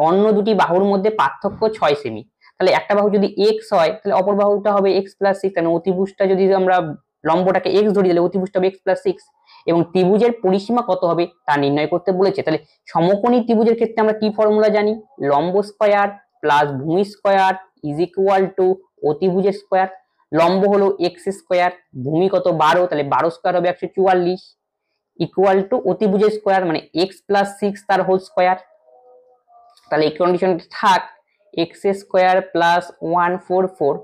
অন্য দুটি বাহুর মধ্যে পার্থক্য 6 সেমি, তাহলে একটা বাহু যদি x হয় তাহলে অপর বাহুটা হবে x + 6, কারণ অতিভুজটা যদি আমরা লম্বটাকে x ধরি তাহলে অতিভুজটা হবে x + 6, এবং ত্রিভুজের পরিসীমা কত হবে তা নির্ণয় করতে বলেছে। তাহলে সমকোণী ত্রিভুজের ক্ষেত্রে আমরা কি ফর্মুলা জানি? লম্ব স্কয়ার প্লাস ভূমি স্কয়ার ইজ ইকুয়াল টু অতিভুজের স্কয়ার। লম্ব হলো এক্স স্কয়ার, ভূমি কত? 12, তাহলে 12 স্কয়ার হবে 144, ইকুয়াল টু অতিভুজের স্কয়ার মানে x + 6 তার হোল স্কয়ার। তাহলে এই কন্ডিশনটা থাক, এক্স স্কয়ার প্লাস 144,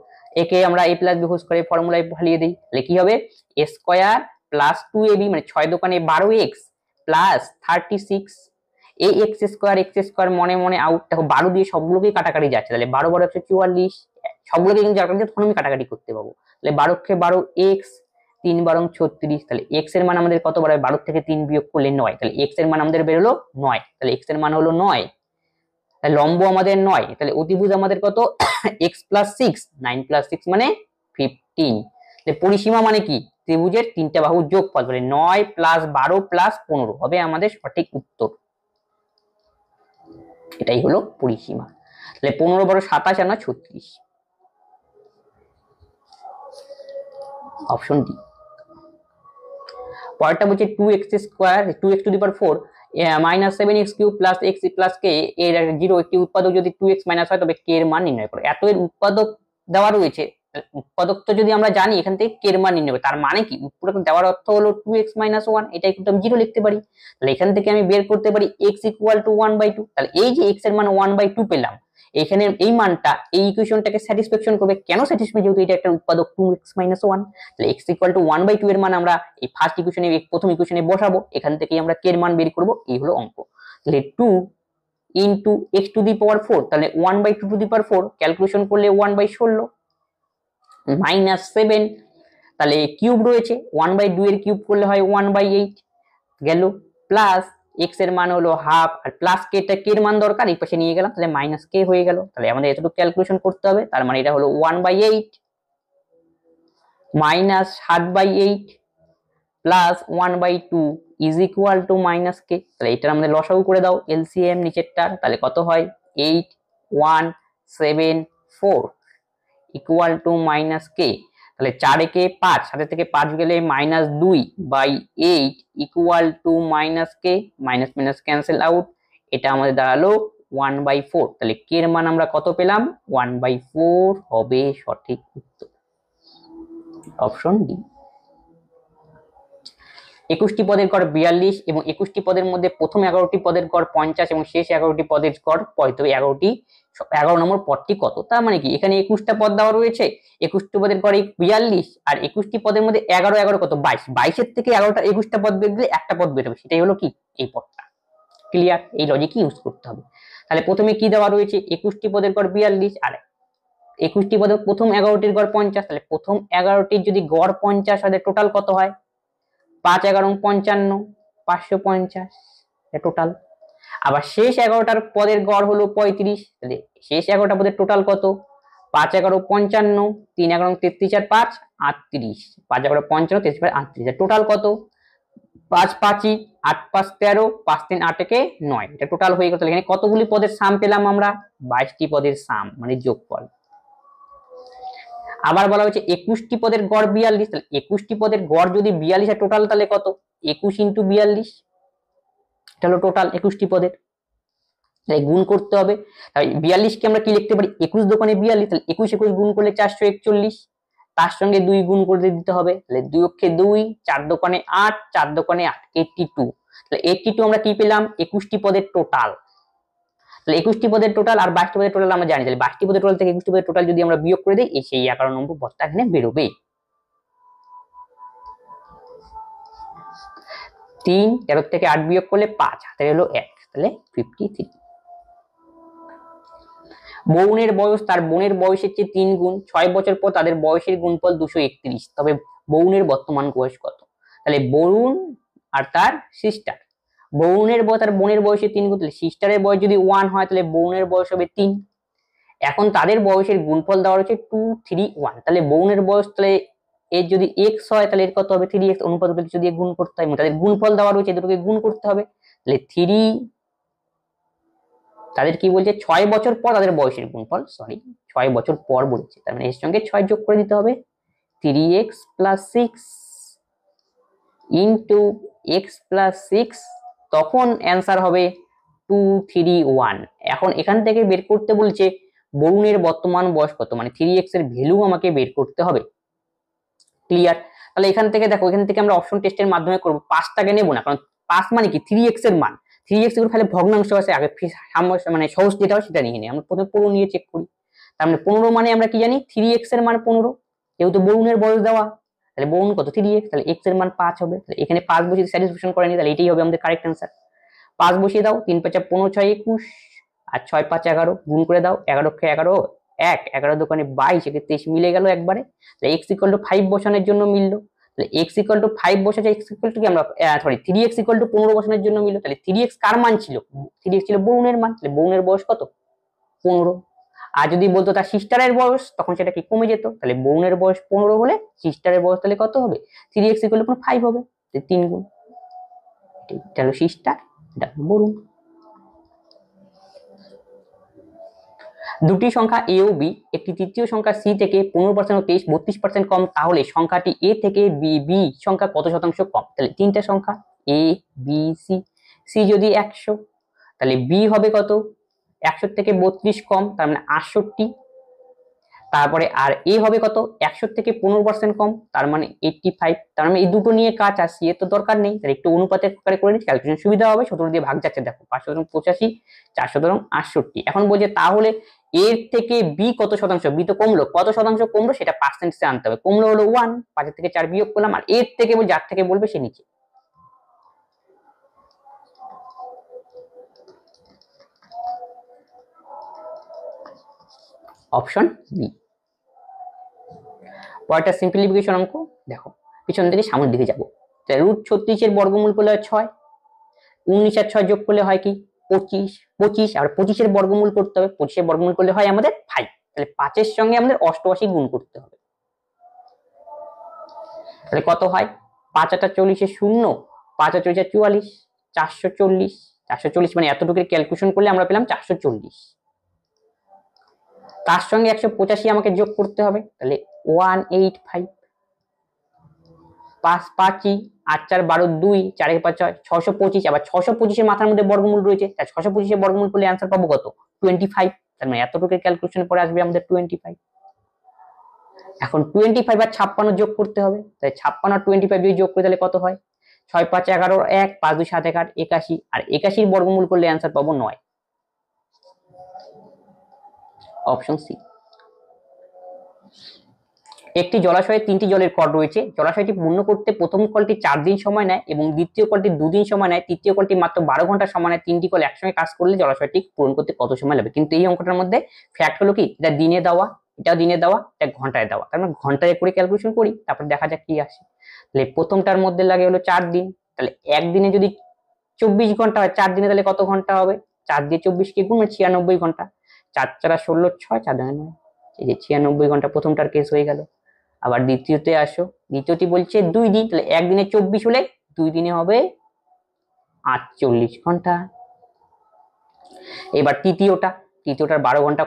একে আমরা a প্লাস বি হোল স্কয়ারের ফর্মুলায় ঢালিয়ে দিই, তাহলে কি হবে? a স্কয়ার প্লাস 2ab মানে 6 দোকানে 12x প্লাস 36, এই এক্স স্কয়ার মনে মনে আউট। দেখো 12 দিয়ে সবগুলোকেই কাটাকাটি যাচ্ছে, তাহলে 12 12 144, সবগুলোকে কিন্তু যার কাছে তখন আমি কাটাকাটি করতে পাবো, তাহলে 12 কে 12x, 3 12 36, তাহলে x এর মান আমাদের কত বাড়ায়? 12 থেকে 3 বিয়োগ করলে 9, তাহলে x এর মান আমাদের বের হলো 9, তাহলে x এর মান হলো 9, তাহলে লম্ব আমাদের 9, তাহলে অতিভুজ আমাদের কত? x + 6, 9 + 6 মানে 15, তাহলে পরিসীমা মানে কি? ত্রিভুজের তিনটা বাহুর যোগফল, তাহলে 9 + 12 + 15 হবে আমাদের সঠিক উত্তর। এটাই হলো পরিসীমা। তাহলে 15 12 27 আর 36, অপশন ডি। পরেরটা বলছে 2x square 2x to the power 4 -7x cube plus x plus k এর 0 একটি উৎপাদক যদি 2x মাইনাস হয় তবে k এর মান নির্ণয় করো। এত এর উৎপাদক দেওয়া রয়েছে, উৎপাদক তো যদি আমরা জানি এখান থেকে k এর মান নির্ণয় করব, তার মানে কি উৎপাদক দেওয়ার অর্থ হলো 2x - 1, এটাই কিন্তু আমি 0 লিখতে পারি। তাহলে এখান থেকে আমি বের করতে পারি x = 1/2, তাহলে এই যে x এর মান 1/2 পেলাম, এখানে এই মানটা এই ইকুয়েশনটাকে স্যাটিসফ্যাকশন করবে। কেন স্যাটিসফাই? যেহেতু এটা একটা উৎপাদক 2x - 1, তাহলে x = 1/2 এর মান আমরা এই ফার্স্ট ইকুয়েশনে প্রথম ইকুয়েশনে বসাবো, এখান থেকে আমরা k এর মান বের করব, এই হলো অঙ্ক। তাহলে 2 * x টু দি পাওয়ার 4, তাহলে 1/2 টু দি পাওয়ার 4 ক্যালকুলেশন করলে 1/16 -7, তাহলে কিউব রয়েছে 1/2 এর কিউব করলে হয় 1/8 গেল, প্লাস x এর মান হলো হাফ, আর প্লাস k টা k এর মান দরকার এই পাশে নিয়ে গেলাম, তাহলে মাইনাস k হয়ে গেল। তাহলে আমাদের এতটুকু ক্যালকুলেশন করতে হবে, তার মানে এটা হলো 1/8 minus 7/8 plus 1/2 is equal two minus k। তাহলে এটার আমাদের লসাগু করে দাও এলসিএম নিচেরটার, তাহলে কত হয়? 8 1 7 4 ইকুয়াল টু মাইনাস k। তাহলে 4 একে 5, 7 থেকে 5 গেলে -2/8 equal to minus k, minus minus cancel out, এটা আমাদের দাঁড়ালো 1/4। তাহলে k এর মান আমরা কত পেলাম? 1/4 হবে সঠিক উত্তর, অপশন ডি। 21টি পদের গড় 42 এবং 21টি পদের মধ্যে প্রথম 11টি পদের গড় 50 এবং শেষ 11টি পদের গড় 11টি 11 নম্বর পদটি কত, তার মানে কি এখানে 21টা পদ দেওয়া রয়েছে, 21টি পদের গড় 42, আর 21টি পদের মধ্যে 11 11 কত 22, 22 থেকে 11টা 21টা পদ বের দিলে একটা পদ বের হবে, সেটাই হলো কি এই পদটা। ক্লিয়ার? এই লজিক ইউজ করতে হবে। তাহলে প্রথমে কি দেওয়া রয়েছে, 21টি পদের গড় 42, আর 21টি পদের প্রথম 11টির গড় 50, তাহলে প্রথম 11টির যদি গড় 50 হয় টোটাল কত হয়, 5 11 55, 550 টোটাল। আবার শেষ 11টার পদের গড় হলো 35, তাহলে শেষ 11টা পদের টোটাল কত, 5 11 55, 3 11 33 আর 5 38, 5 11 55 33 38, টোটাল কত, 5 5 8 5 13, 5 3 8 একে 9, এটা টোটাল হয়ে গেল। তাহলে এখানে কতগুলি পদের সাম পেলাম আমরা, 22টি পদের সাম মানে যোগফল। আবার বলা হয়েছে 21টি পদের গড় 42, তাহলে 21টি পদের গড় যদি 42 হয় টোটাল তাহলে কত, 21 × 42, এটা হলো টোটাল 21টি পদের, তাই গুণ করতে হবে। তাই 42 কে আমরা কি লিখতে পারি, 21 দোকানে 42, তাহলে 21 21 গুণ করলে 441, তার সঙ্গে 2 গুণ করে দিতে হবে, তাহলে 2 অক্ষে 2, 4 দোকানে 8, 4 দোকানে 8, 82, তাহলে 82 আমরা কি পেলাম, 21টি পদের টোটাল। তাহলে 21টি পদের টোটাল আর 22টি পদের টোটাল আমরা জানি, তাহলে 22টি পদের টোটাল থেকে 21টি পদের টোটাল যদি আমরা বিয়োগ করে দিই, সেই 11 নম্বর পদটা এখানে বেরোবে। 3 13 থেকে 8 বিয়োগ করলে 5, হাতে হলো 1, তাহলে 53। বরুণের বয়স তার বোনের বয়সের চেয়ে 3 গুণ, 6 বছর পর তাদের বয়সের গুণফল 231, তবে বরুণের বর্তমান বয়স কত। তাহলে বরুণ আর তার সিস্টার, বরুণের বয়স তার বোনের বয়সের 3 গুণ, তাহলে সিস্টারের বয়স যদি 1 হয় তাহলে বরুণের বয়স হবে 3। এখন তাদের বয়সের গুণফল দেওয়া রয়েছে 231, তাহলে বরুণের বয়স, তাহলে এর যদি x হয় তাহলে এর কত হবে 3x, অনুপাত যদি গুণ করতে হয়, তাদের গুণফল দেওয়া রয়েছে, দুটোকে গুণ করতে হবে, তাহলে 3, তাদের কি বলছে 6 বছর পর তাদের বয়সের গুণফল, সরি 6 বছর পর বলছে, তার মানে এর সঙ্গে 6 যোগ করে দিতে হবে, 3x + 6 ইনটু x + 6, তখন অ্যান্সার হবে 231। এখন এখান থেকে বের করতে বলছে বরুণের বর্তমান বয়স কত, মানে 3x এর ভ্যালু আমাকে বের করতে হবে। ক্লিয়ার? তাহলে এখান থেকে দেখো, এখান থেকে আমরা অপশন টেস্টের মাধ্যমে করব, 5টাকে নেব না, কারণ 5 মানে কি 3x এর মান, 3x এর খালি ভগ্নাংশ আছে, আগে মানে সহজ যেটা হয় সেটা নিয়ে নিই, আমরা প্রথমে 15 নিয়ে চেক করি, তার মানে 15 মানে আমরা কি জানি 3x এর মান 15, যেহেতু বরুণের বয়স দেওয়া, তাহলে বরুণ কত 3x, তাহলে x এর মান 5 হবে, তাহলে এখানে 5 বসিয়ে স্যাটিসফ্যাকশন করে নি, তাহলে এটাই হবে আমাদের কারেক্ট অ্যান্সার। 5 বসিয়ে দাও, 3 5 15 6 21, আর 6 5 11, গুণ করে দাও, 11 কে 11 1, 11 দোকানে 22, একে 23 মিলে গেল একবারে, তাহলে x = 5 বসানোর জন্য মিললো, তাহলে x = 5 বসাতে x = কি আমরা সরি 3x = 15 বসানোর জন্য মিললো, তাহলে 3x কার মান ছিল, 3x ছিল বরুণের মান, তাহলে বরুণের বয়স কত 15। আর যদি বলতো তার সিস্টারের বয়স, তখন সেটা কি কমে যেত, তাহলে বরুণের বয়স 15 হলে সিস্টারের বয়স তাহলে কত হবে, 3x = 5 হবে, 3 গুণ, এটা হলো সিস্টার, এটা হলো বরুণ। দুটি সংখ্যা a ও b, একটি তৃতীয় সংখ্যা c থেকে 15% ও 32% কম, তাহলে সংখ্যাটি a থেকে b সংখ্যা কত শতাংশ কম। তাহলে তিনটা সংখ্যা a b c, c যদি 100 তাহলে b হবে কত, 100 থেকে 32 কম, তার মানে 68, তারপরে আর a হবে কত, 100 থেকে 15% কম, তার মানে 85, তার মানে এই দুটো নিয়ে কাজ আসছে, এর তো দরকার নেই, তাহলে একটু অনুপাতের প্রকারে করে নিচ্ছি, ক্যালকুলেশন সুবিধা হবে, 17 দিয়ে ভাগ যাচ্ছে, দেখো 5 × 85, 4 × 68। এখন বলছে তাহলে এর থেকে বি কত শতাংশ, বি তো কমলো, কত শতাংশ কমলো সেটা পার্সেন্টেজে আনতে হবে, কমলো হলো 1, 5 থেকে 4 বিয়োগ করলাম, আর এর থেকে যার থেকে বলবে সে নিচে। Option B. পরেরটা সিম্পলিফিকেশন অঙ্ক, দেখো পিছন থেকে সামনের দিকে যাবো, √36 এর বর্গমূল করলে হয় 6, 19 আর 6 যোগ করলে হয় কি 25, 25 আর 25 এর বর্গমূল করতে হবে, 25 এর বর্গমূল করলে হয় আমাদের 5, তাহলে 5 এর সঙ্গে আমাদের 88 গুণ করতে হবে, তাহলে কত হয় 5 8 40 এ 0, 5 আর 40 44, 440, 440 মানে এতটুকুর ক্যালকুলেশন করলে আমরা পেলাম 440, তার সঙ্গে 185 আমাকে যোগ করতে হবে, তাহলে 185, 5 5 8 4 12 2, 4 5 6, 625, আবার 625 এর মাথার মধ্যে বর্গমূল রয়েছে, তাই 625 এর বর্গমূল করলে आंसर পাবো কত 25, তার মানে এতটুকুর ক্যালকুলেশন পরে আসবে আমাদের 25। এখন 25 আর 56 যোগ করতে হবে, তাই 56 আর 25 যদি যোগ করি তাহলে কত হয় 6 5 11 1, 5 2 7 1 81, আর 81 এর বর্গমূল করলে आंसर পাবো 9। Option C. একটি জলাশয়ে 3টি জলের কল রয়েছে, জলাশয়টি পূর্ণ করতে প্রথম কলটি 4 দিন সময় নেয় এবং দ্বিতীয় কলটি 2 দিন সময় নেয়, তৃতীয় কলটি মাত্র 12 ঘন্টা সময় নেয়। 3টি কল একসঙ্গে কাজ করলে জলাশয়টি পূরণ করতে কত সময় লাগবে? কিন্তু এই অঙ্কটার মধ্যে ফ্যাক্ট হলো কি, এটা দিনে দেওয়া, এটাও দিনে দেওয়া, এটা ঘন্টায় দেওয়া, তার মানে ঘন্টায় করে ক্যালকুলেশন করি, তারপর দেখা যাক কি আসে। তাহলে প্রথমটার মধ্যে লাগে হলো 4 দিন, তাহলে একদিনে যদি 24 ঘন্টা হয়, 4 দিনে তাহলে কত ঘন্টা হবে? 4 দিয়ে 24 কে গুণ 96 ঘন্টা, 4 4 16 6 4 9, এই যে 96 ঘন্টা প্রথমটার কেস হয়ে গেল। আবার দ্বিতীয়তে আসো, দ্বিতীয়টি বলছে 2 দিন, তাহলে একদিনে 24 হলে 2 দিনে হবে 48 ঘন্টা। এবার তৃতীয়টার 12 ঘন্টা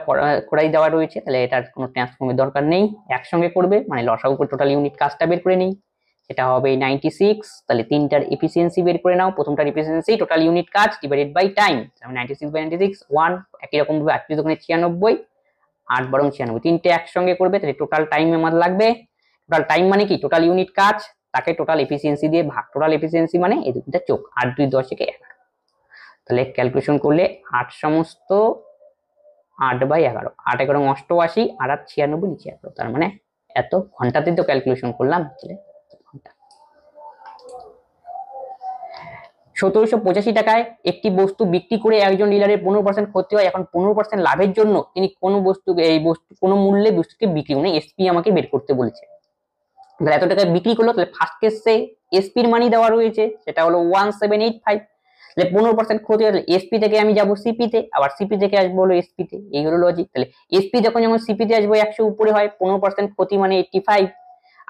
করাই দেওয়া রয়েছে, তাহলে এটার কোনো ট্রান্সফর্মের দরকার নেই, একসঙ্গে করবে, মানে লসাগু করে টোটাল ইউনিট কাজটা বের করে নেই, এটা হবে 96। তাহলে তিনটার এফিসিয়েন্সি বের করে নাও, প্রথমটার এফিসিয়েন্সি টোটাল ইউনিট কাজ ডিভাইডেড বাই টাইম, 96/96 1, একই রকম ভাবে 38 দোকানে 96, 8 12 96, তিনটে একসঙ্গে করবে, তাহলে টোটাল টাইম আমার লাগবে। টোটাল টাইম মানে কি? টোটাল ইউনিট কাজ, তাকে টোটাল এফিসিয়েন্সি দিয়ে ভাগ, টোটাল এফিসিয়েন্সি মানে এই দুটো চোখ, 8 2 10 কে 11, তাহলে ক্যালকুলেশন করলে 8 সমস্ত 8/11, 8 11 88, আর 8 96 নিচে 11, তার মানে এত ঘন্টাতে তো ক্যালকুলেশন করলাম, তাহলে ঘন্টা। 1785 টাকায় একটি বস্তু বিক্রি করে একজন ডিলারের 15% ক্ষতি হয়, এখন 15% লাভের জন্য তিনি কোন কোন মূল্যে বস্তুকে বিক্রি, মানে এসপি আমাকে বের করতে বলেছে। তাহলে এত টাকায় বিক্রি করলো, তাহলে ফার্স্ট কেসে এসপির মানি দেওয়া রয়েছে, সেটা হলো 1785, তাহলে 15% ক্ষতি হলে এসপি থেকে আমি যাব সিপি তে, আবার সিপি থেকে আসবো হলো এসপি তে, এই হলো লজিক। তাহলে এসপি যখন যেমন সিপি তে আসবো 100 উপরে হয়, 15% ক্ষতি মানে 85,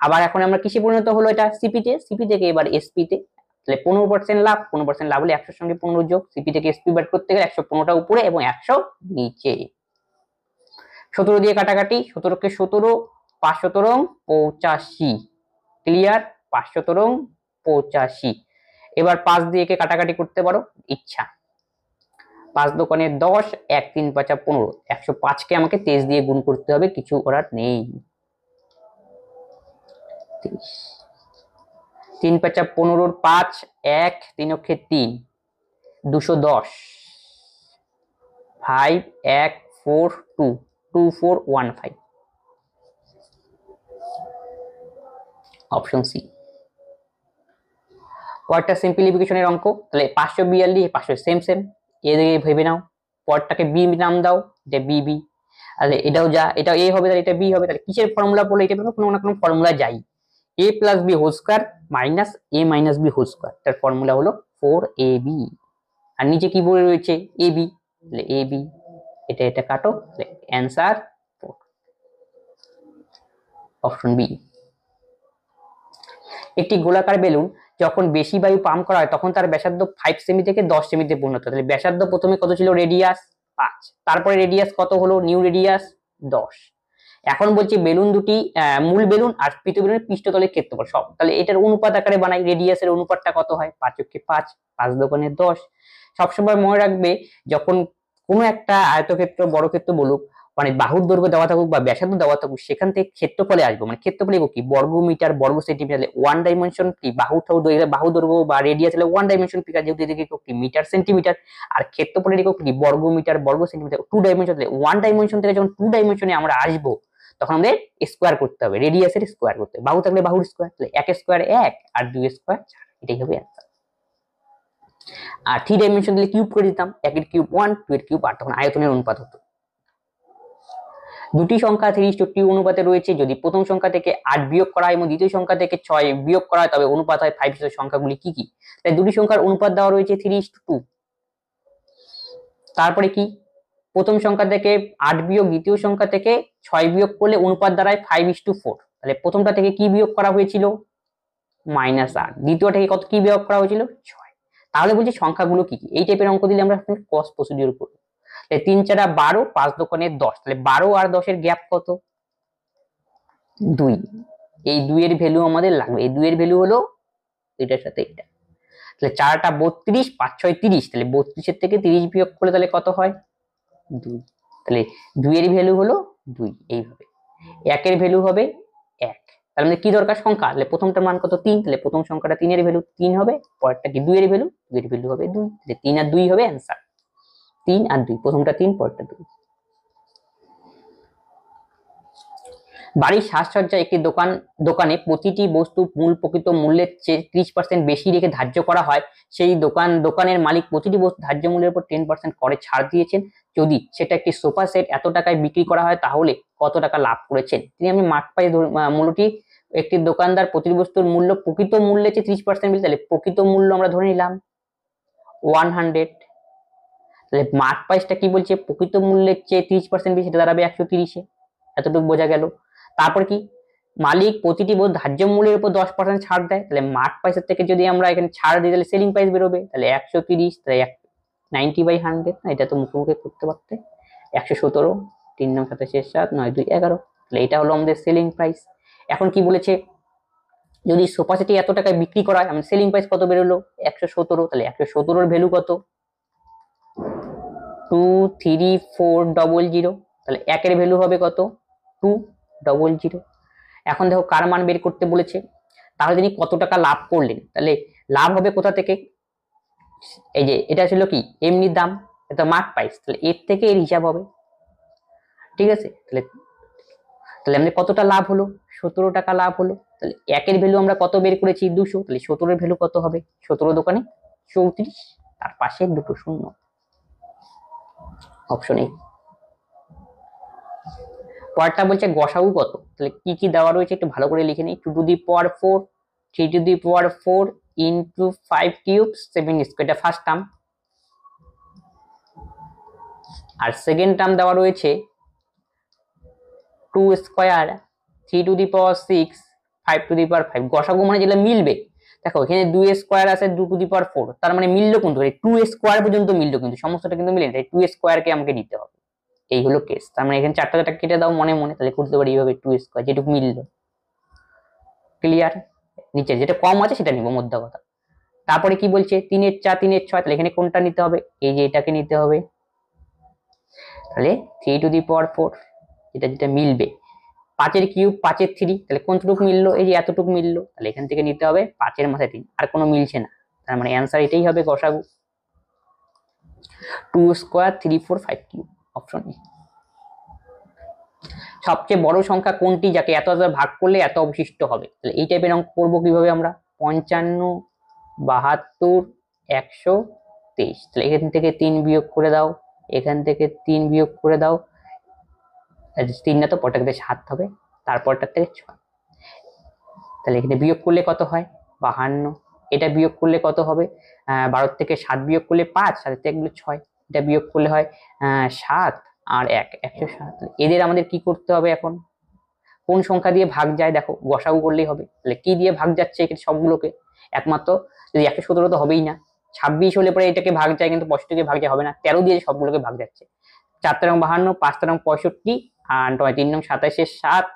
আবার এখন আমরা কিসে পরিণত হলো? এটা সিপি তে, সিপি থেকে এবার এসপি তে, তাহলে 15% লাভ, 15% লাভ হলে 100 সঙ্গে 15 যোগ, সিপি থেকে এসপি বের করতে গেলে 115টা উপরে এবং 100 নিচে। 17 দিয়ে কাটাকাটি, 17 কে 17, 5 17 85, ক্লিয়ার, 5 17 85। এবার 5 দিয়ে কে কাটাকাটি করতে পারো ইচ্ছা, 5 দোকানে 10, 1 3 5 15, 105 কে আমাকে 23 দিয়ে গুণ করতে হবে, কিছু করার নেই। 3 5 15, 5 1 3 3, 210, 5 1 4 2 2415, অপশন সি। পরেরটা সিম্পলিফিকেশনের অঙ্ক, তাহলে 542 500 সেম, এদিকে ভেবে নাও, পরেরটাকে বি নাম দাও, এটা বিবি, তাহলে এটাও যা, এটা এ হবে, তাহলে এটা বি হবে, তাহলে কিসের ফর্মুলা পড়লে এটা কোনো না কোনো ফর্মুলা যাই, a plus B whole square minus a minus B whole square, তার ফর্মুলা হলো 4ab, আর নিচে কি বলে রয়েছে ab, তাহলে ab, এটা কাটো, তাহলে অ্যানসার 4, অপশন বি। একটি গোলাকার বেলুন যখন বেশি বায়ু পাম্প করা হয় তখন তার ব্যাসার্ধ 5 সেমি থেকে 10 সেমিতে পরিণত হয়, তাহলে ব্যাসার্ধ প্রথমে কত ছিল? রেডিয়াস 5, তারপরে রেডিয়াস কত হলো? New radius 10। এখন বলছি বেলুন দুটি মূল বেলুন আর পৃথ বেলুনের পৃষ্ঠতলের ক্ষেত্রফল সব, তাহলে এটার অনুপাত আকারে বানাই, রেডিয়াসের অনুপাতটা কত হয়? 5 × 5, 5 দোকানে 10। সবসময় মনে রাখবে যখন কোনো একটা আয়তক্ষেত্র বড় ক্ষেত্র বলুক, মানে বাহুর দৈর্ঘ্য দেওয়া থাকুক বা ব্যাসার্ধ দেওয়া থাকুক, সেখান থেকে ক্ষেত্রফলে আসবো, মানে ক্ষেত্রফলে কি বর্গ মিটার বর্গ সেন্টিমিটার, ওয়ান ডাইমেনশন কি বাহু দৈর্ঘ্য বা রেডিয়াস হলে ওয়ান ডাইমেনশন পিকার, যেহেতু এদিকে কি মিটার সেন্টিমিটার, আর ক্ষেত্রফলের একক কি বর্গ মিটার বর্গ centimetre, two dimension, one dimension থেকে যখন টু ডাইমেনশনে আমরা আসবো তখন আমাদের স্কোয়ার করতে হবে, রেডিয়াসের স্কোয়ার করতে হবে, বাহু থাকলে বাহুর স্কোয়ার, তাহলে 1 স্কোয়ার 1 আর 2 স্কোয়ার 4, এটাই হবে অ্যান্সার। আর 3 ডাইমেনশন দিলে কিউব করে দিতাম, 1 এর কিউব 1, 2 এর কিউব 8, তখন আয়তনের অনুপাত হতো। দুটি সংখ্যা 3:2 অনুপাতে রয়েছে, যদি প্রথম সংখ্যা থেকে 8 বিয়োগ করা হয় এবং দ্বিতীয় সংখ্যা থেকে 6 বিয়োগ করা হয় তবে অনুপাত হয় 5, সংখ্যাগুলি কি কি? তাই দুটি সংখ্যার অনুপাত দেওয়া রয়েছে 3:2, তারপরে কি প্রথম সংখ্যা থেকে 8 বিয়োগ দ্বিতীয় সংখ্যা থেকে 6 বিয়োগ করলে অনুপাত দাঁড়ায় 5:4, তাহলে প্রথমটা থেকে কি বিয়োগ করা হয়েছিল? -8, দ্বিতীয় থেকে কত কি বিয়োগ করা হয়েছিল? 6, তাহলে বলছি সংখ্যাগুলো কি কি? এই টাইপের অঙ্ক দিলে আমরা কস প্রসিডিউর করব, 3 4 12, 5 দোকানে 10, তাহলে 12 আর 10 এর গ্যাপ কত? 2, এই 2 এর ভ্যালু আমাদের লাগবে, এই 2 এর ভ্যালু হলো এটার সাথে এটা, তাহলে 4টা 32, 5 6 30, তাহলে 32 এর থেকে 30 বিয়োগ করলে তাহলে কত হয়? 2, তাহলে 2 এর ভ্যালু হলো 2, এইভাবে 1 এর ভ্যালু হবে 1, তাহলে আমাদের কি দরকার? সংখ্যা, তাহলে প্রথমটার মান কত? 3, তাহলে প্রথম সংখ্যাটা 3 এর ভ্যালু 3 হবে, পরেরটা কি 2 এর ভ্যালু, 2 এর ভ্যালু হবে 2, তাহলে 3 আর 2 হবে অ্যানসার, 3 আর 2, প্রথমটা 3 পরেরটা 2। বাড়ির সাজসজ্জা একটি দোকানে প্রতিটি বস্তু মূল প্রকৃত মূল্যের চেয়ে 30% বেশি রেখে ধার্য করা হয়। সেই দোকানের মালিক প্রতিটি বস্তু ধার্য মূল্যের উপর 10% করে ছাড় দিয়েছেন। যদি সেটা একটি সোফা সেট এত টাকায় বিক্রি করা হয় তাহলে কত টাকা লাভ করেছেন তিনি। আমি মার্ক পাই মূল্যটি একটি দোকানদার প্রতিটি বস্তুর মূল্য প্রকৃত মূল্যের চেয়ে 30% বেশি, তাহলে প্রকৃত মূল্য আমরা ধরে নিলাম 100। তাহলে মার্ক প্রাইসটা কি বলছে, প্রকৃত মূল্যের চেয়ে 30% বেশি, সেটা দাঁড়াবে 130-এ। এতটুকু বোঝা গেল। তারপর কি, মালিক প্রতিটি বস্তু ধার্য মূল্যের উপর 10% ছাড় দেয়। তাহলে মার্ক প্রাইসের থেকে যদি আমরা এখানে ছাড় দিই তাহলে সেলিং প্রাইস বেরোবে। তাহলে 130, তাহলে 90/100, এটা তো মুখে মুখে করতে পারতে। 117, 3 9 27 7 9 2 11, তাহলে এটা হলো আমাদের সেলিং প্রাইস। এখন কি বলেছে, যদি সোফা সেটি এত টাকায় বিক্রি করা হয়, আমাদের সেলিং প্রাইস কত বেরোলো 117। তাহলে 117 এর ভ্যালু কত, 23400। তাহলে একের ভ্যালু হবে কত, 200। এখন দেখো কার মান বের করতে বলেছে, তাহলে তিনি কত টাকা লাভ করলেন। তাহলে লাভ হবে কোথা থেকে, এই যে এটা ছিল কি এমনি দাম, এটা মার্ক প্রাইস, তাহলে এর থেকে এর হিসাব হবে। ঠিক আছে, তাহলে তাহলে আমাদের কতটা লাভ হলো, 17 টাকা লাভ হলো। তাহলে একের ভ্যালু আমরা কত বের করেছি 200, তাহলে 17 এর ভ্যালু কত হবে, 17 দোকানে 34, তার পাশে দুটো শূন্য, অপশন এ। পরেরটা বলছে গসাগু কত, তাহলে কি কি দেওয়া রয়েছে একটু ভালো করে লিখে নিই। 2 to the power 4, 3 to the power 4 into 5 cubes 7 square, এটা ফার্স্ট টার্ম। আর সেকেন্ড টার্ম দেওয়া রয়েছে 2 square 3 to the power 6 5 to the power 5। গসাগু মানে যেটা মিলবে, দেখো এখানে 2 স্কয়ার আছে 2 to the power 4, তার মানে মিললো কিন্তু 2 স্কয়ার পর্যন্ত মিললো, কিন্তু সমস্যাটা কিন্তু মিলে তাই 2 স্কয়ারকে আমাকে নিতে হবে। এই হলো কেস। তার মানে এখানে চারটা কেটে দাও মনে মনে, তাহলে করতে পারি এইভাবে 2 স্কয়ার যেটুকু মিললো। ক্লিয়ার, নিচে যেটা কম আছে সেটা নিব মধ্য কথা। তারপরে কি বলছে 3 এর 4 3 এর 6, তাহলে এখানে কোনটা নিতে হবে, এই যে এটাকে নিতে হবে। তাহলে 3 to the power 4, এটা যেটা মিলবে। 5 এর কিউব 5 এর 3, তাহলে কোনটুকু মিললো, এই যে এতটুকু মিললো, তাহলে এখান থেকে নিতে হবে 5 এর মাথায় 3, আর কোনো মিলছে না, তার মানে অ্যান্সার এটাই হবে গসাগু 2 স্কয়ার 3 4 5 কিউব, অপশন এ। সবচেয়ে বড় সংখ্যা কোনটি যাকে এত ভাগ করলে এত অবশিষ্ট হবে, তাহলে এই টাইপের অঙ্ক করবো কিভাবে আমরা, 55 72 123, তাহলে এখান থেকে 3 বিয়োগ করে দাও, এখান থেকে 3 বিয়োগ করে দাও, 3 না তো পরটা থেকে 7 হবে, তারপরটার থেকে 6, তাহলে এখানে বিয়োগ করলে কত হয় 52, এটা বিয়োগ করলে কত হবে 12 থেকে 7 বিয়োগ করলে 5, 7 থেকে 6, এটা বিয়োগ করলে হয় 7 আর 1 107। এদের আমাদের কি করতে হবে এখন, কোন সংখ্যা দিয়ে ভাগ যায়, দেখো গসাগু করলেই হবে। তাহলে কি দিয়ে ভাগ যাচ্ছে এখানে সবগুলোকে, একমাত্র যদি 117 তো হবেই না, 26 হলে পরে এটাকে ভাগ যায়, কিন্তু 65 ভাগ যায় হবে না, 13 দিয়ে সবগুলোকে ভাগ যাচ্ছে। 4 তেরং 52, 5 তেরং 65, আর 9 3 নং 27 7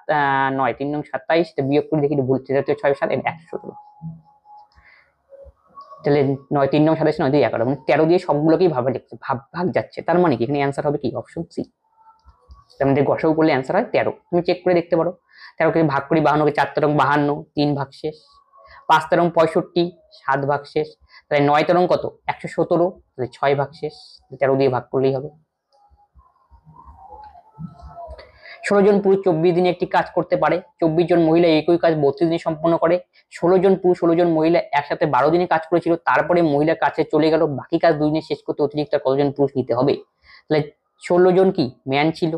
9 3 নং 27, এটা বিয়োগ করে দেখি ভুল, 6 7 117, তাহলে 9 3 নং 27 9 2 11, মানে 13 দিয়ে সবগুলোকেই ভাগ যাচ্ছে, তার মানে কি এখানে অ্যান্সার হবে কি অপশন সি। আমাদের গসাগু করলে অ্যান্সার হয় 13, তুমি চেক করে দেখতে পারো। 13 কে ভাগ করি 52 কে, 4 তেরং 52 3 ভাগ শেষ, 5 তেরং 65 7 ভাগ শেষ, তাহলে 9 তেরং কত 117, তাহলে 6 ভাগ শেষ, 13 দিয়ে ভাগ করলেই হবে। 16 জন পুরুষ 24 দিনে একটি কাজ করতে পারে, 24 জন মহিলা একই কাজ 32 দিনে সম্পন্ন করে। 16 জন পুরুষ 16 জন মহিলা একসাথে 12 দিনে কাজ করেছিল, তারপরে মহিলা কাছে চলে গেল, বাকি কাজ 2 দিনে শেষ করতে অতিরিক্ত কতজন পুরুষ নিতে হবে। তাহলে 16 জন কি ম্যান ছিল,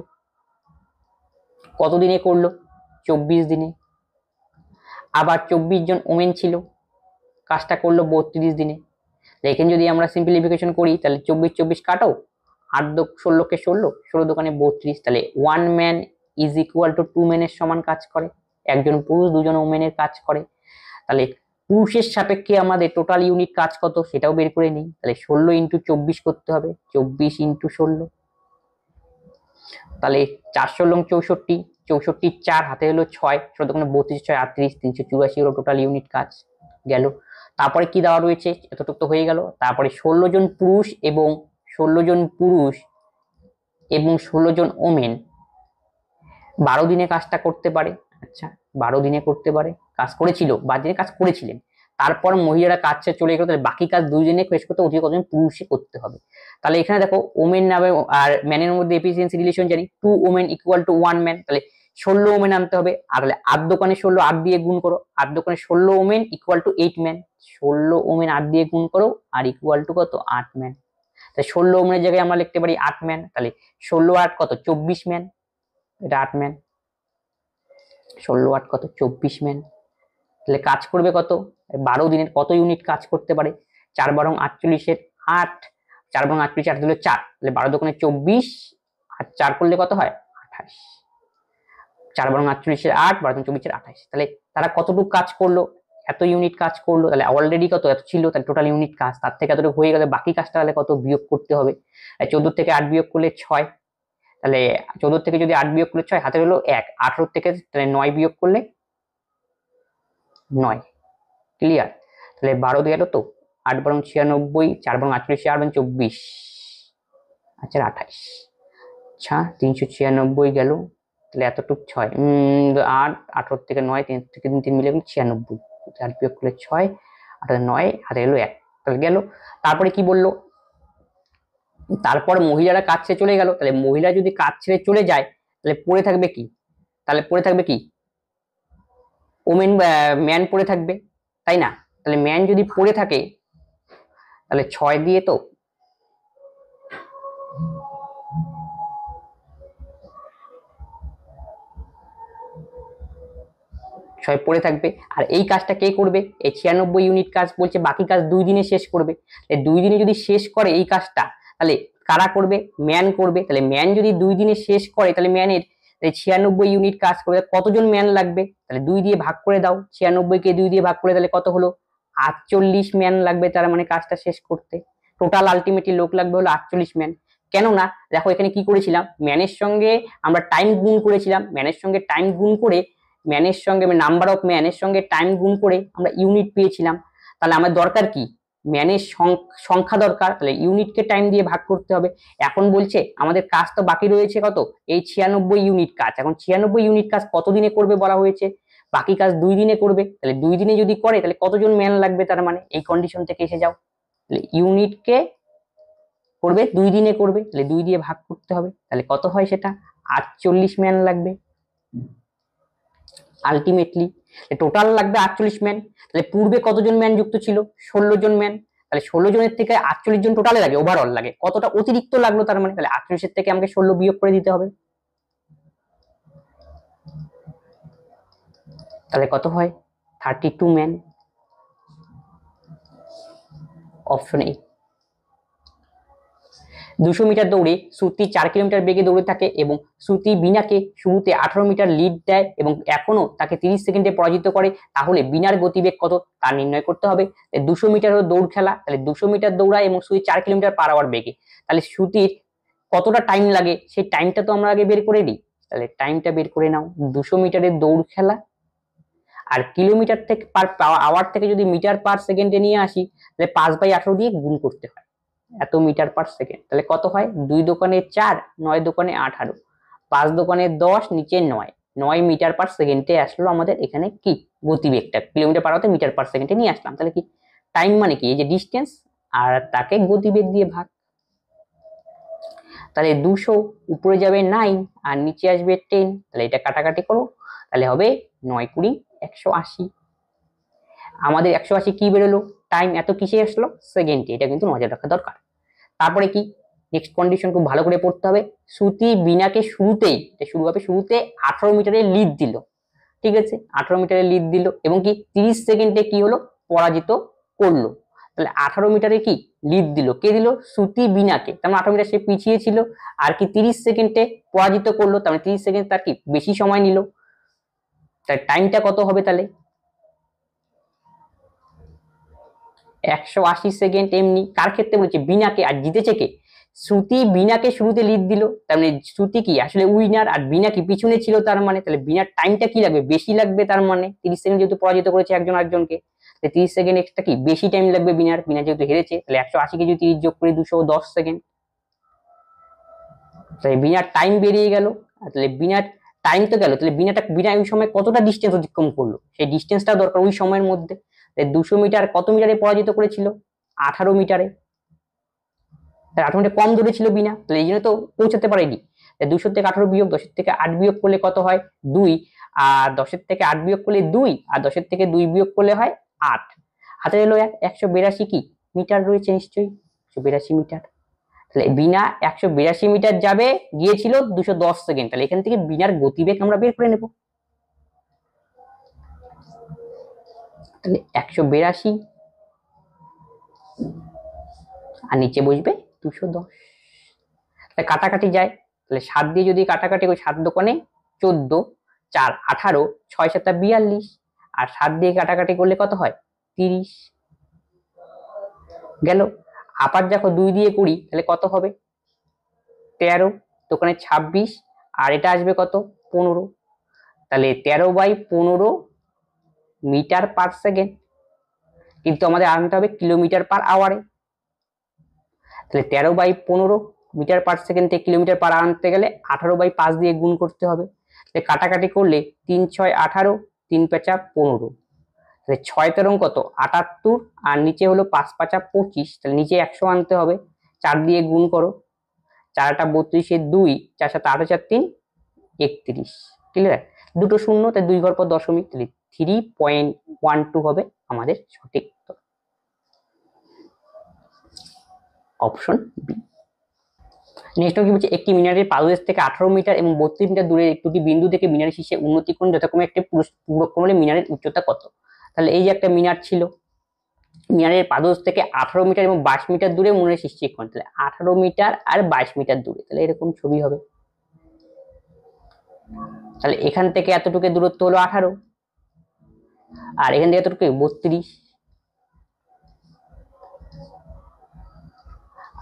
কত দিনে করলো 24 দিনে, আবার 24 জন ওমেন ছিল, কাজটা করলো 32 দিনে। এখানে যদি আমরা সিম্পলিফিকেশন করি তাহলে 24 24 কাটো, 8 16 কে 16, 16 দোকানে 32, তাহলে 1 ম্যান ইজ ইকুয়াল টু 2 ম্যানের সমান কাজ করে, একজন পুরুষ দুজন ওমেনের কাজ করে। তাহলে পুরুষের সাপেক্ষে আমাদের টোটাল ইউনিট কাজ কত সেটাও বের করে নিই, তাহলে 16 ইন্টু 24 করতে হবে, 24 ইন্টু 16, তাহলে 416 64, 64 4 হাতে হলো 6, 16 দোকানে 32 6 38, 384 হলো টোটাল ইউনিট কাজ গেল। তারপরে কি দেওয়া রয়েছে, এতটুকু তো হয়ে গেল। তারপরে 16 জন পুরুষ এবং 16 জন পুরুষ এবং 16 জন ওমেন 12 দিনে কাজটা করতে পারে। আচ্ছা 12 দিনে করতে পারে, কাজ করেছিল 12 দিনে কাজ করেছিলেন, তারপর মহিলারা কাজ ছেড়ে চলে গেল, তাহলে বাকি কাজ 2 দিনে শেষ করতে অধিক কতজন পুরুষে করতে হবে। তাহলে এখানে দেখো ওমেন নামে আর ম্যানের মধ্যে এফিসিয়েন্সি রিলেশন জানি, 2 ওমেন ইকুয়াল টু 1 ম্যান, তাহলে 16 ওমেন আনতে হবে। আর তাহলে 8 দোকানে 16 8 দিয়ে গুণ করো, 8 দোকানে 16 women equal to 8 man. 16 women 8 দিয়ে গুণ করো আর ইকুয়াল টু কত 8 ম্যান। তাহলে 16 ওমেনের জায়গায় আমরা লিখতে পারি 8 ম্যান। তাহলে 16 8 কত 24 ম্যান, এটা 8 ম্যান। 16 8 কত 24 ম্যান। তাহলে কাজ করবে কত 12 দিনের কত ইউনিট কাজ করতে পারে 4 12 48 8, 4 12 48 8 দিলে 4, তাহলে 12 দোকানে 24 আর 4 করলে কত হয় 28। 4 12 48 8, 12 24 28, তাহলে তারা কতটুকু কাজ করলো এত ইউনিট কাজ করলো। তাহলে অলরেডি কত এত ছিল, তাহলে টোটাল ইউনিট কাজ তার থেকে এতটুকু হয়ে গেলে বাকি কাজটা তাহলে কত বিয়োগ করতে হবে। 14 থেকে 8 বিয়োগ করলে 6, তাহলে 14 থেকে যদি 8 বিয়োগ করলে 6 হাতে হলো 1, 18 থেকে তাহলে 9 বিয়োগ করলে 9। ক্লিয়ার? তাহলে 12 দিয়ে গেল তো 8 12 96, 4 12 48 8 24, আচ্ছা 28, আচ্ছা 396 গেল। তাহলে এতটুক 6 8 18 থেকে 9 3 থেকে 3 মিলে 96, 4 বিয়োগ করলে 6 আর 9 হাতে গেল 1, তাহলে গেল। তারপরে কি বললো, তারপর মহিলারা কাজ ছেড়ে চলে গেল। তাহলে মহিলা যদি কাজ ছেড়ে চলে যায় তাহলে পড়ে থাকবে কি, তাহলে পড়ে থাকবে কি ওমেন ম্যান পড়ে থাকবে, তাই না? তাহলে ম্যান যদি পড়ে থাকে তাহলে 6 দিয়ে তো 6 পড়ে থাকবে। আর এই কাজটা কে করবে, এই 96 ইউনিট কাজ বলছে বাকি কাজ 2 দিনে শেষ করবে। 2 দিনে যদি শেষ করে এই কাজটা তাহলে কারা করবে, ম্যান করবে। তাহলে ম্যান যদি 2 দিনে শেষ করে তাহলে ম্যানের 96 ইউনিট কাজ করবে, কতজন ম্যান লাগবে, তাহলে 2 দিয়ে ভাগ করে দাও, 96 কে 2 দিয়ে ভাগ করে তাহলে কত হলো 48 ম্যান লাগবে তার মানে কাজটা শেষ করতে। টোটাল আলটিমেটলি লোক লাগবে হলো 48 ম্যান। কেননা দেখো এখানে কি করেছিলাম, ম্যানের সঙ্গে আমরা টাইম গুণ করেছিলাম, ম্যানের সঙ্গে টাইম গুণ করে ম্যানের সঙ্গে নাম্বার অফ ম্যানের সঙ্গে টাইম গুণ করে আমরা ইউনিট পেয়েছিলাম। তাহলে আমার দরকার কি, ম্যানের সংখ্যা দরকার, তাহলে ইউনিটকে টাইম দিয়ে ভাগ করতে হবে। এখন বলছে আমাদের কাজ তো বাকি রয়েছে কত, এই 96 ইউনিট কাজ। এখন 96 ইউনিট কাজ কত দিনে করবে বলা হয়েছে, বাকি কাজ 2 দিনে করবে। তাহলে 2 দিনে যদি করে তাহলে কতজন ম্যান লাগবে, তার মানে এই কন্ডিশন থেকে এসে যাও, তাহলে ইউনিটকে করবে 2 দিনে করবে, তাহলে 2 দিয়ে ভাগ করতে হবে, তাহলে কত হয় সেটা 48 ম্যান লাগবে আলটিমেটলি। টোটাল লাগবে 48 ম্যান। তাহলে পূর্বে কতজন ম্যান যুক্ত ছিল 16 জন ম্যান, তাহলে 16 জনের থেকে 48 জন টোটালে লাগে, ওভারঅল লাগে, কতটা অতিরিক্ত লাগলো তার মানে, তাহলে 48 এর থেকে আমাকে 16 বিয়োগ করে দিতে হবে, তাহলে কত হয় 32 ম্যান। Option A. 200 মিটার দৌড়ে শ্রুতি 4 কিলোমিটার বেগে দৌড়ে থাকে এবং শ্রুতি বিনাকে শুরুতে 18 মিটার লিড দেয় এবং এখনো তাকে 30 সেকেন্ডে পরাজিত করে, তাহলে বিনার গতিবেগ কত তা নির্ণয় করতে হবে। 200 মিটার হলো দৌড় খেলা, তাহলে 200 মিটার দৌড়ায় এবং শ্রুতি 4 কিলোমিটার পার আওয়ার বেগে, তাহলে শ্রুতির কতটা টাইম লাগে সেই টাইমটা তো আমরা আগে বের করে দিই, তাহলে টাইমটা বের করে নাও। 200 মিটারের দৌড় খেলা আর কিলোমিটার থেকে পার আওয়ার থেকে যদি মিটার পার সেকেন্ডে নিয়ে আসি তাহলে 5/18 দিয়ে গুণ করতে হয়, এত মিটার পার সেকেন্ড, তাহলে কত হয় 2 দোকানে 4, 9 দোকানে 18, 5 দোকানে 10, নিচে 9, 9 মিটার পার সেকেন্ডে আসলো আমাদের এখানে কি গতিবেগটা, কিলোমিটার পার হতে মিটার পার সেকেন্ডে নিয়ে আসলাম। তাহলে কি টাইম মানে কি এই যে ডিস্টেন্স আর তাকে গতিবেগ দিয়ে ভাগ, তাহলে 200 উপরে যাবে 9 আর নিচে আসবে 10, তাহলে এটা কাটাকাটি করো, তাহলে হবে 9 20 180। আমাদের 180 কি বেরোলো টাইম, এত কিসে আসলো সেকেন্ডে, এটা কিন্তু নজর রাখা দরকার। তারপরে কি নেক্সট কন্ডিশন খুব ভালো করে পড়তে হবে, শ্রুতি বিনাকে শুরুতেই শুরু হবে শুরুতে 18 মিটারের লিড দিল, ঠিক আছে 18 মিটারের লিড দিল এবং কি 30 সেকেন্ডে কি হলো পরাজিত করলো। তাহলে 18 মিটারে কি লিড দিল, কে দিল শ্রুতি বিনাকে, তার মানে 18 মিটার সে পিছিয়ে ছিল আর কি 30 সেকেন্ডে পরাজিত করলো, তার মানে 30 সেকেন্ড তার কি বেশি সময় নিল, তার টাইমটা কত হবে তাহলে 180 সেকেন্ড। এমনি কার ক্ষেত্রে বলছে বিনাকে, আর জিতেছে কে শ্রুতি বিনাকে শুরুতে লিড দিল, তার মানে শ্রুতি কি আসলে উইনার আর বিনা কি পিছনে ছিল, তার মানে তাহলে বিনার টাইমটা কি লাগবে বেশি লাগবে, তার মানে 30 সেকেন্ড যেহেতু পরাজিত করেছে একজন আরেকজনকে, 30 সেকেন্ড এক্সট্রা কি বেশি টাইম লাগবে বিনার, বিনা যেহেতু হেরেছে, তাহলে 180 কে যদি 30 যোগ করি 210 সেকেন্ড, তাহলে বিনার টাইম বেরিয়ে গেল। তাহলে বিনার টাইম তো গেল, তাহলে বিনা ওই সময় কতটা ডিস্টেন্স অতিক্রম করলো সেই ডিস্টেন্সটা দরকার ওই সময়ের মধ্যে। 200 মিটার কত মিটারে পরাজিত করেছিল 18 মিটারে, 18 মিটার কম দূরে ছিল বিনা, তাহলে এই জন্য তো পৌঁছাতে পারেনি। 200 থেকে 18 বিয়োগ 10 থেকে 8 বিয়োগ করলে কত হয় 2, আর 10 থেকে 8 বিয়োগ করলে 2, আর 10 থেকে 2 বিয়োগ করলে হয় 8। হাতে এলো 182 কি মিটার রয়েছে নিশ্চয়ই, 182 মিটার। তাহলে বিনা 182 মিটার যাবে, গিয়েছিল 210 সেকেন্ড। তাহলে এখান থেকে বিনার গতিবেগ আমরা বের করে নেব। তাহলে 182 আর নিচে বসবে 210। তাহলে কাটাকাটি যায়, তাহলে 7 দিয়ে যদি কাটাকাটি করি 7 দোকানে 14, 4 18, 6 7 42, আর 7 দিয়ে কাটাকাটি করলে কত হয় 30 গেল। আবার দেখো 2 দিয়ে করি তাহলে কত হবে 13, দোকানে 26, আর এটা আসবে কত 15। তাহলে 13/15 মিটার পার সেকেন্ড, কিন্তু আমাদের আনতে হবে কিলোমিটার পার আওয়ারে। তাহলে 13/15 মিটার পার সেকেন্ড থেকে কিলোমিটার পার আনতে গেলে 18/5 দিয়ে গুণ করতে হবে। তাহলে কাটাকাটি করলে 3 6 18, 3 5 15, তাহলে 6 13 কত 78, আর নিচে হলো 5 5 25, তাহলে নিচে 100 আনতে হবে। 4 দিয়ে গুণ করো, 4 32 2, 4 7 8 4 3 31, ক্লিয়ার। দুটো শূন্য তাই 2 ঘর পর দশমিক, তাহলে 3.12 হবে আমাদের সঠিক উত্তর, অপশন বি। নেক্সট কি বলছে, একটি মিনারের পাদদেশ থেকে 18 মিটার এবং 32 মিটার দূরে দুটি বিন্দু থেকে মিনারের শীর্ষে উন্নতি কোণ যথাক্রমে একটি পূরককোণ হলে মিনারের উচ্চতা কত। তাহলে এই যে একটা মিনার ছিল, মিনারের পাদদেশ থেকে 18 মিটার এবং 22 মিটার দূরে মিনারের শীর্ষে কোণ, তাহলে 18 মিটার আর 22 মিটার দূরে, তাহলে এরকম ছবি হবে। তাহলে এখান থেকে এতটুকু দূরত্ব হলো 18, আর এখান থেকে এতটুকু 32,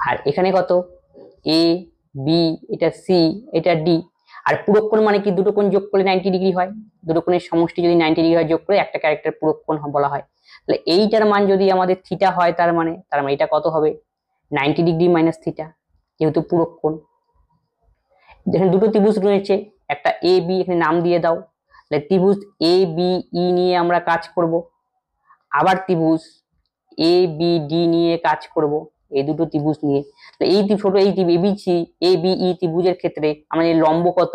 আর এখানে কত এ বি, এটা সি, এটা ডি। আর পূরককোণ মানে কি, দুটো কোণ যোগ করলে 90 ডিগ্রি হয়, দুটো কোণের সমষ্টি যদি 90 ডিগ্রি হয় যোগ করে একটা ক্যারেক্টার পূরককোণ বলা হয়। তাহলে এইটার মান যদি আমাদের থিটা হয়, তার মানে এটা কত হবে 90 ডিগ্রি মাইনাস থিটা, যেহেতু পূরককোণ। এখানে দুটো ত্রিভুজ রয়েছে, একটা এ বি, এখানে নাম দিয়ে দাও। তাহলে ত্রিভুজ এ বি ই নিয়ে আমরা কাজ করব, আবার ত্রিভুজ এ বি ডি নিয়ে কাজ করব, এই দুটো ত্রিভুজ নিয়ে। এই ছোট এই এবিসি এ বি ই ত্রিভুজের ক্ষেত্রে আমাদের লম্ব কত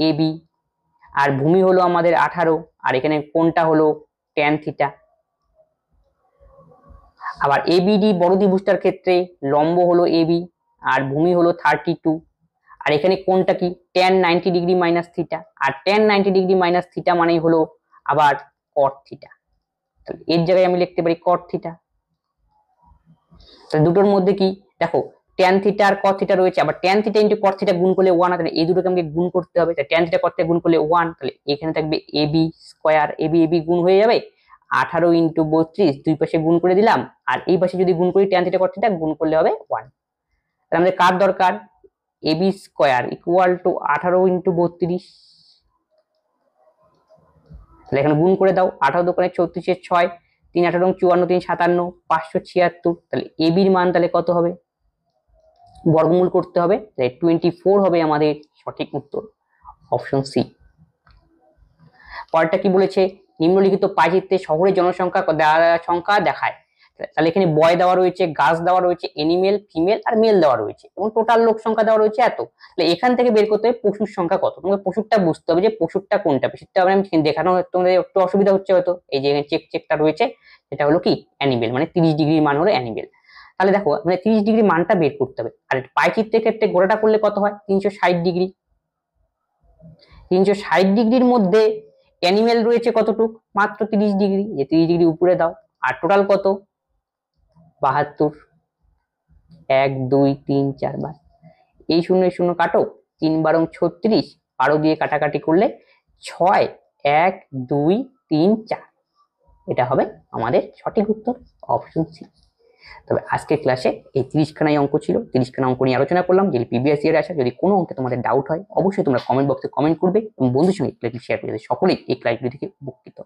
এ বি, আর ভূমি হলো আমাদের 18, আর এখানে কোণটা হলো tan থিটা। আবার এবিডি বড় ত্রিভুজটার ক্ষেত্রে লম্ব হলো এবি আর ভূমি হলো 32, আর এখানে কোণটা কি tan 90 ডিগ্রি মাইনাস থিটা, আর tan 90 ডিগ্রি মাইনাস থিটা মানেই হলো আবার cot থিটা। তাহলে এর জায়গায় আমি লিখতে পারি cot থিটা। তাহলে দুটোর মধ্যে কি দেখো tan থিটা আর cot থিটা রয়েছে, আবার tan theta into cot theta গুণ করলে 1, তাহলে এই দুটোকে আমাকে গুণ করতে হবে। তাহলে tan থিটা cot থিটা গুণ করলে 1, তাহলে এখানে থাকবে ab স্কয়ার, ab ab গুণ হয়ে যাবে 18 ইনটু 32, দুই পাশে গুণ করে দিলাম, আর এই পাশে যদি গুণ করি tan থিটা cot থিটা গুণ করলে হবে 1। তাহলে আমাদের কার দরকার ab square equal to 18 into 32, তাহলে এখানে গুণ করে দাও, 18 দোকানে 34 6, 3 18 54, 3 57, 576, তাহলে ab এর মান তাহলে কত হবে বর্গমূল করতে হবে, তাহলে 24 হবে আমাদের সঠিক উত্তর, অপশন সি। পরেরটা কি বলেছে, নিম্নলিখিত পাইচিত্রে শহরের জনসংখ্যা দেখায়। তাহলে এখানে বয় দেওয়া রয়েছে, গাছ দেওয়া রয়েছে, এনিমেল ফিমেল আর মেল দেওয়া রয়েছে, এবং টোটাল লোক সংখ্যা দেওয়া রয়েছে এত। তাহলে এখান থেকে বের করতে হবে পশুর সংখ্যা কত, তোমাকে পশুরটা বুঝতে হবে যে পশুরটা কোনটা, সেটা আমি দেখানো তোমাদের একটু অসুবিধা হচ্ছে হয়তো। এই যে চেকটা রয়েছে এটা হলো কি অ্যানিমেল, মানে 30 ডিগ্রির মান হলো অ্যানিমেল। তাহলে দেখো মানে 30 ডিগ্রি মানটা বের করতে হবে, আর পাইচিত্রের ক্ষেত্রে গোড়াটা করলে কত হয় 360 ডিগ্রি। 360 ডিগ্রির মধ্যে অ্যানিমেল রয়েছে কতটুক মাত্র 30 ডিগ্রি, যে 30 ডিগ্রি উপরে দাও, আর টোটাল কত 72, 1 2 3 4 বার, এই শূন্য শূন্য কাটো, 3 12 36, 12 দিয়ে কাটাকাটি করলে 6 1 2 3 4, এটা হবে আমাদের সঠিক উত্তর, অপশন সি। তবে আজকের ক্লাসে এই 30 খানাই অঙ্ক ছিল, 30 খানা অঙ্ক নিয়ে আলোচনা করলাম, যদি প্রিভিয়াস ইয়ারে আসা যদি কোনো অঙ্কে তোমাদের ডাউট হয় অবশ্যই তোমরা কমেন্ট বক্সে কমেন্ট করবে এবং বন্ধুর সঙ্গে ক্লাসটি শেয়ার করে দেবে, সকলেই এই ক্লাসগুলি থেকে উপকৃত।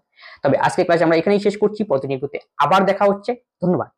তবে আজকের ক্লাস আমরা এখানেই শেষ করছি, পরবর্তী ভিডিওতে আবার দেখা হচ্ছে, ধন্যবাদ।